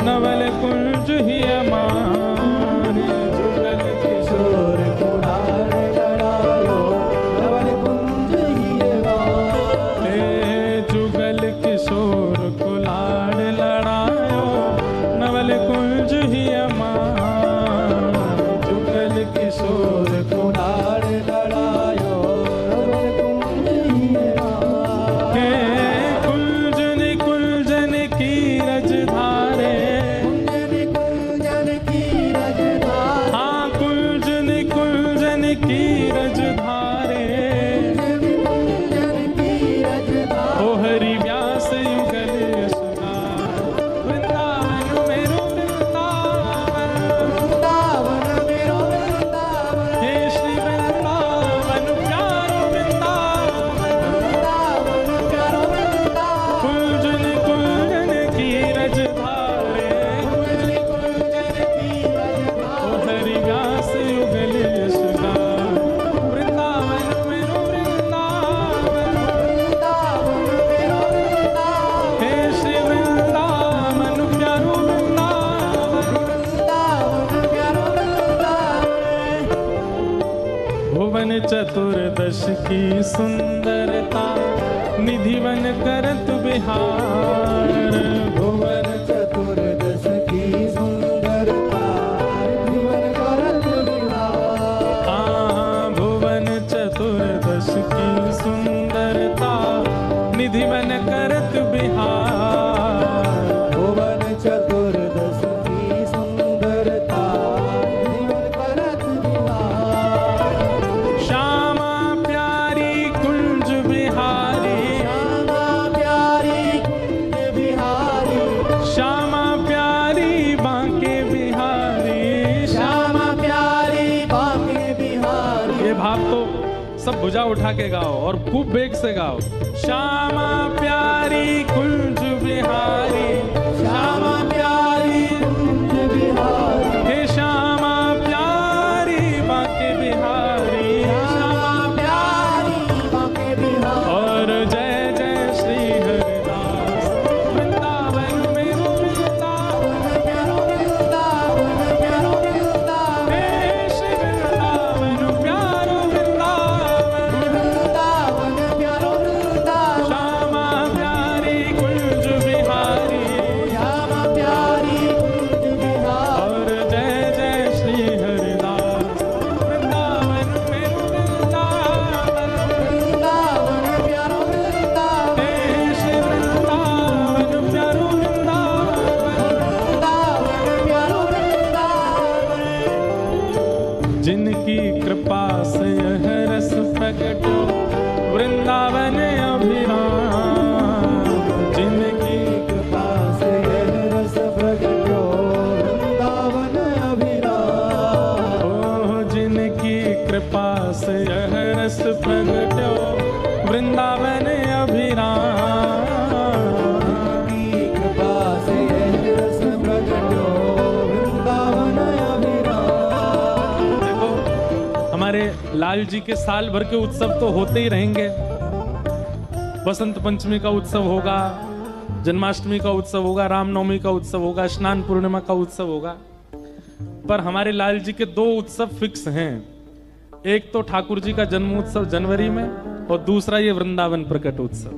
नवल कुंज ही अमारे जुगल किशोर किशोर कुलार लड़ायो नवल कुंज ही गान। हे जुगल किशोर कुलाड़ लड़ायो नवल कुंज ही अमारे जुगल किशोर कुलार लड़ायो नवल कुंज ही गान। के कुंजन कुंजन कीरत चतुर्दश की सुंदरता निधिवन करत बिहार। भुवन चतुर्दश की सुंदरता निधिवन करत बिहार। भुवन चतुर्दश की सुंदरता निधिवन करत बिहार। भुवन चतुर्दश की सुंदरता निधिवन करत बिहार। श्यामा प्यारी कुंज बिहारी, श्यामा प्यारी कुंज बिहारी। श्यामा प्यारी बांके बिहारी। श्यामा प्यारी बांके बिहारी। ये भाव तो सब भुजा उठा के गाओ और खूब बेग से गाओ। श्यामा प्यारी कुंज बिहारी, श्यामा प्यारी कुंज बिहारी। हे श्यामा प्यारी बांके बिहारी। श्यामा प्यारी बांके बिहारी। और जय जय श्री हरिदास वृंदावन में वृंदावन। प्यारो वृंदावन प्यारो वृंदावन। हे श्री वृंदावन प्यारो वृंदावन। वृंदावन प्यारो वृंदावन। श्यामा प्यारी कुंज बिहारी। श्यामा प्यारी कुंज बिहारी। और जय जय श्री हरिदास वृंदावन में वृंदावन। वृंदावन प्यारो वृंदावन। हे श्री वृंदावन प्यारो वृंदावन। वृंदावन प्यारो वृंदावन। जिनकी कृपा से यह रस प्रकटो वृंदावन अभिराम। जिनकी कृपा से यह रस प्रगटो वृंदावन अभिराम। ओ जिनकी कृपा से यह रस प्रकटो वृंदावन अभिराम। की कृपा से यह रस प्रगटो वृंदावन अभिराम। देखो हमारे लाल जी के साल भर के उत्सव तो होते ही रहेंगे। बसंत पंचमी का उत्सव होगा, जन्माष्टमी का उत्सव होगा, रामनवमी का उत्सव होगा, स्नान पूर्णिमा का उत्सव होगा। पर हमारे लाल जी के दो उत्सव फिक्स हैं। एक तो ठाकुर जी का जन्म उत्सव जनवरी में और दूसरा ये वृंदावन प्रकट उत्सव।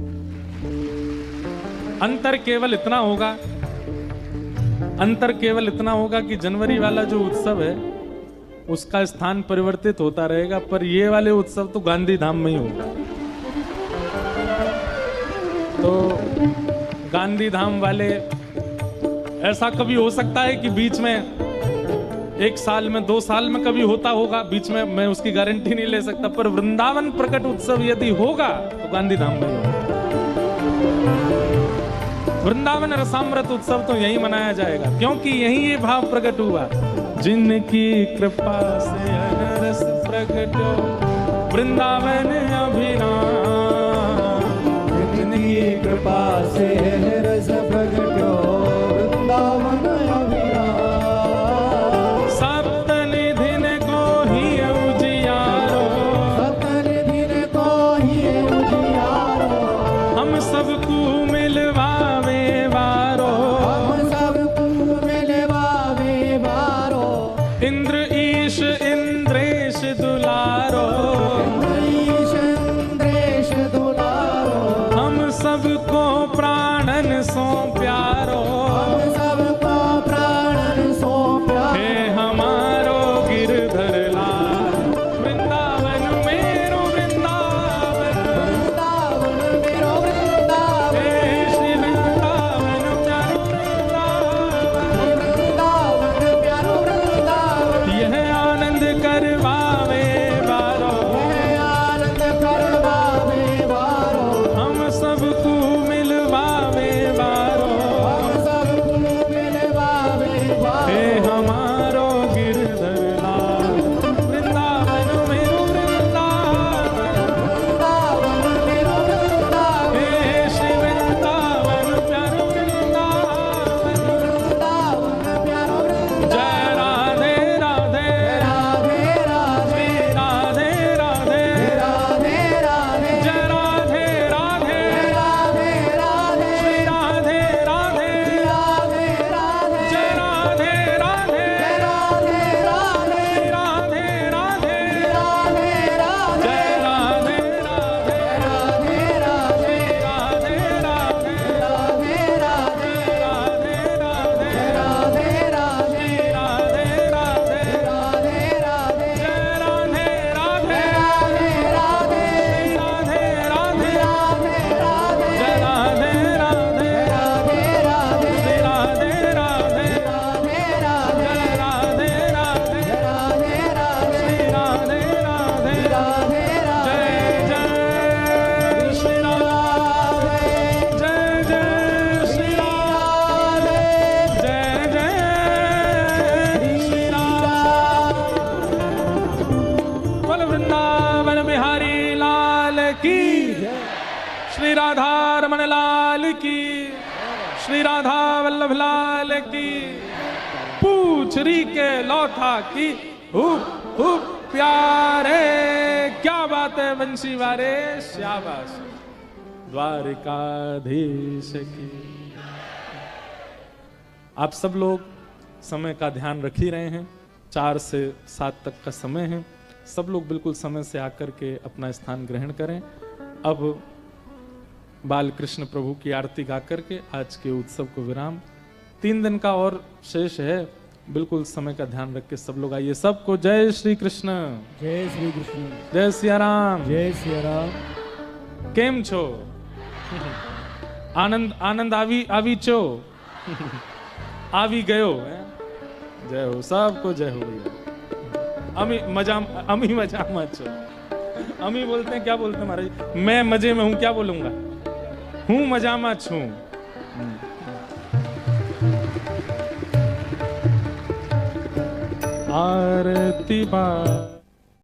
अंतर केवल इतना होगा, अंतर केवल इतना होगा कि जनवरी वाला जो उत्सव है उसका स्थान परिवर्तित होता रहेगा, पर ये वाले उत्सव तो गांधी धाम में ही होगा। तो गांधी धाम वाले ऐसा कभी हो सकता है कि बीच में एक साल में 2 साल में कभी होता होगा, बीच में मैं उसकी गारंटी नहीं ले सकता, पर वृंदावन प्रकट उत्सव यदि होगा तो गांधी धाम में ही होगा। वृंदावन रसामृत उत्सव तो यही मनाया जाएगा, क्योंकि यही ये भाव प्रकट हुआ। जिनकी कृपा से रस प्रकटो वृंदावन अभिराम। जिनकी कृपा से यह रस प्रगटो वृंदावन अभिराम। सप्तनिधिन को ही उजियारो, सतनिधिन को ही उजियारो। हम सबको मिलवावे वारो। हम सबको मिलवावे वारो। इंद्र ईश इंद्रेश दुलारो। इंद्रेश इंद्रेश दुलारो। हम सबको प्राणन सो प्यारो। हम सबको प्राणन सो प्यारो। हे हमारो गिरधर लाल वृंदावन मेरो वृंदावन। वृंदावन मेरो वृंदावन। हे श्री वृंदावन प्यारो वृंदावन। वृंदावन प्यारो वृंदावन। यह आनंद करवावे वारो। यह आनंद करवावे वारो। हम सबको मिलवावे वारो। हम वृंदावन लाल की, श्री राधा वल्लभ लाल की, पूछ री के लौथा की, हुप हुप प्यारे, क्या बात है बंशी वारे, शाबाश, द्वारिकाधीश की। आप सब लोग समय का ध्यान रख ही रहे हैं, 4 से 7 तक का समय है, सब लोग बिल्कुल समय से आकर के अपना स्थान ग्रहण करें। अब बाल कृष्ण प्रभु की आरती गा करके आज के उत्सव को विराम। 3 दिन का और शेष है, बिल्कुल समय का ध्यान रख के सब लोग आइए। सबको जय श्री कृष्ण, जय श्री कृष्ण, जय सिया राम, जय सिया राम। केम छो? आनंद आनंद आवी चो? आवी गयो है? जय हो, सबको जय हो भैया। अमी मजा मत छो। अमी बोलते हैं, क्या बोलते हैं महाराज? मैं मजे में हूं, क्या बोलूंगा? हूं मजा मत छू। आरती बा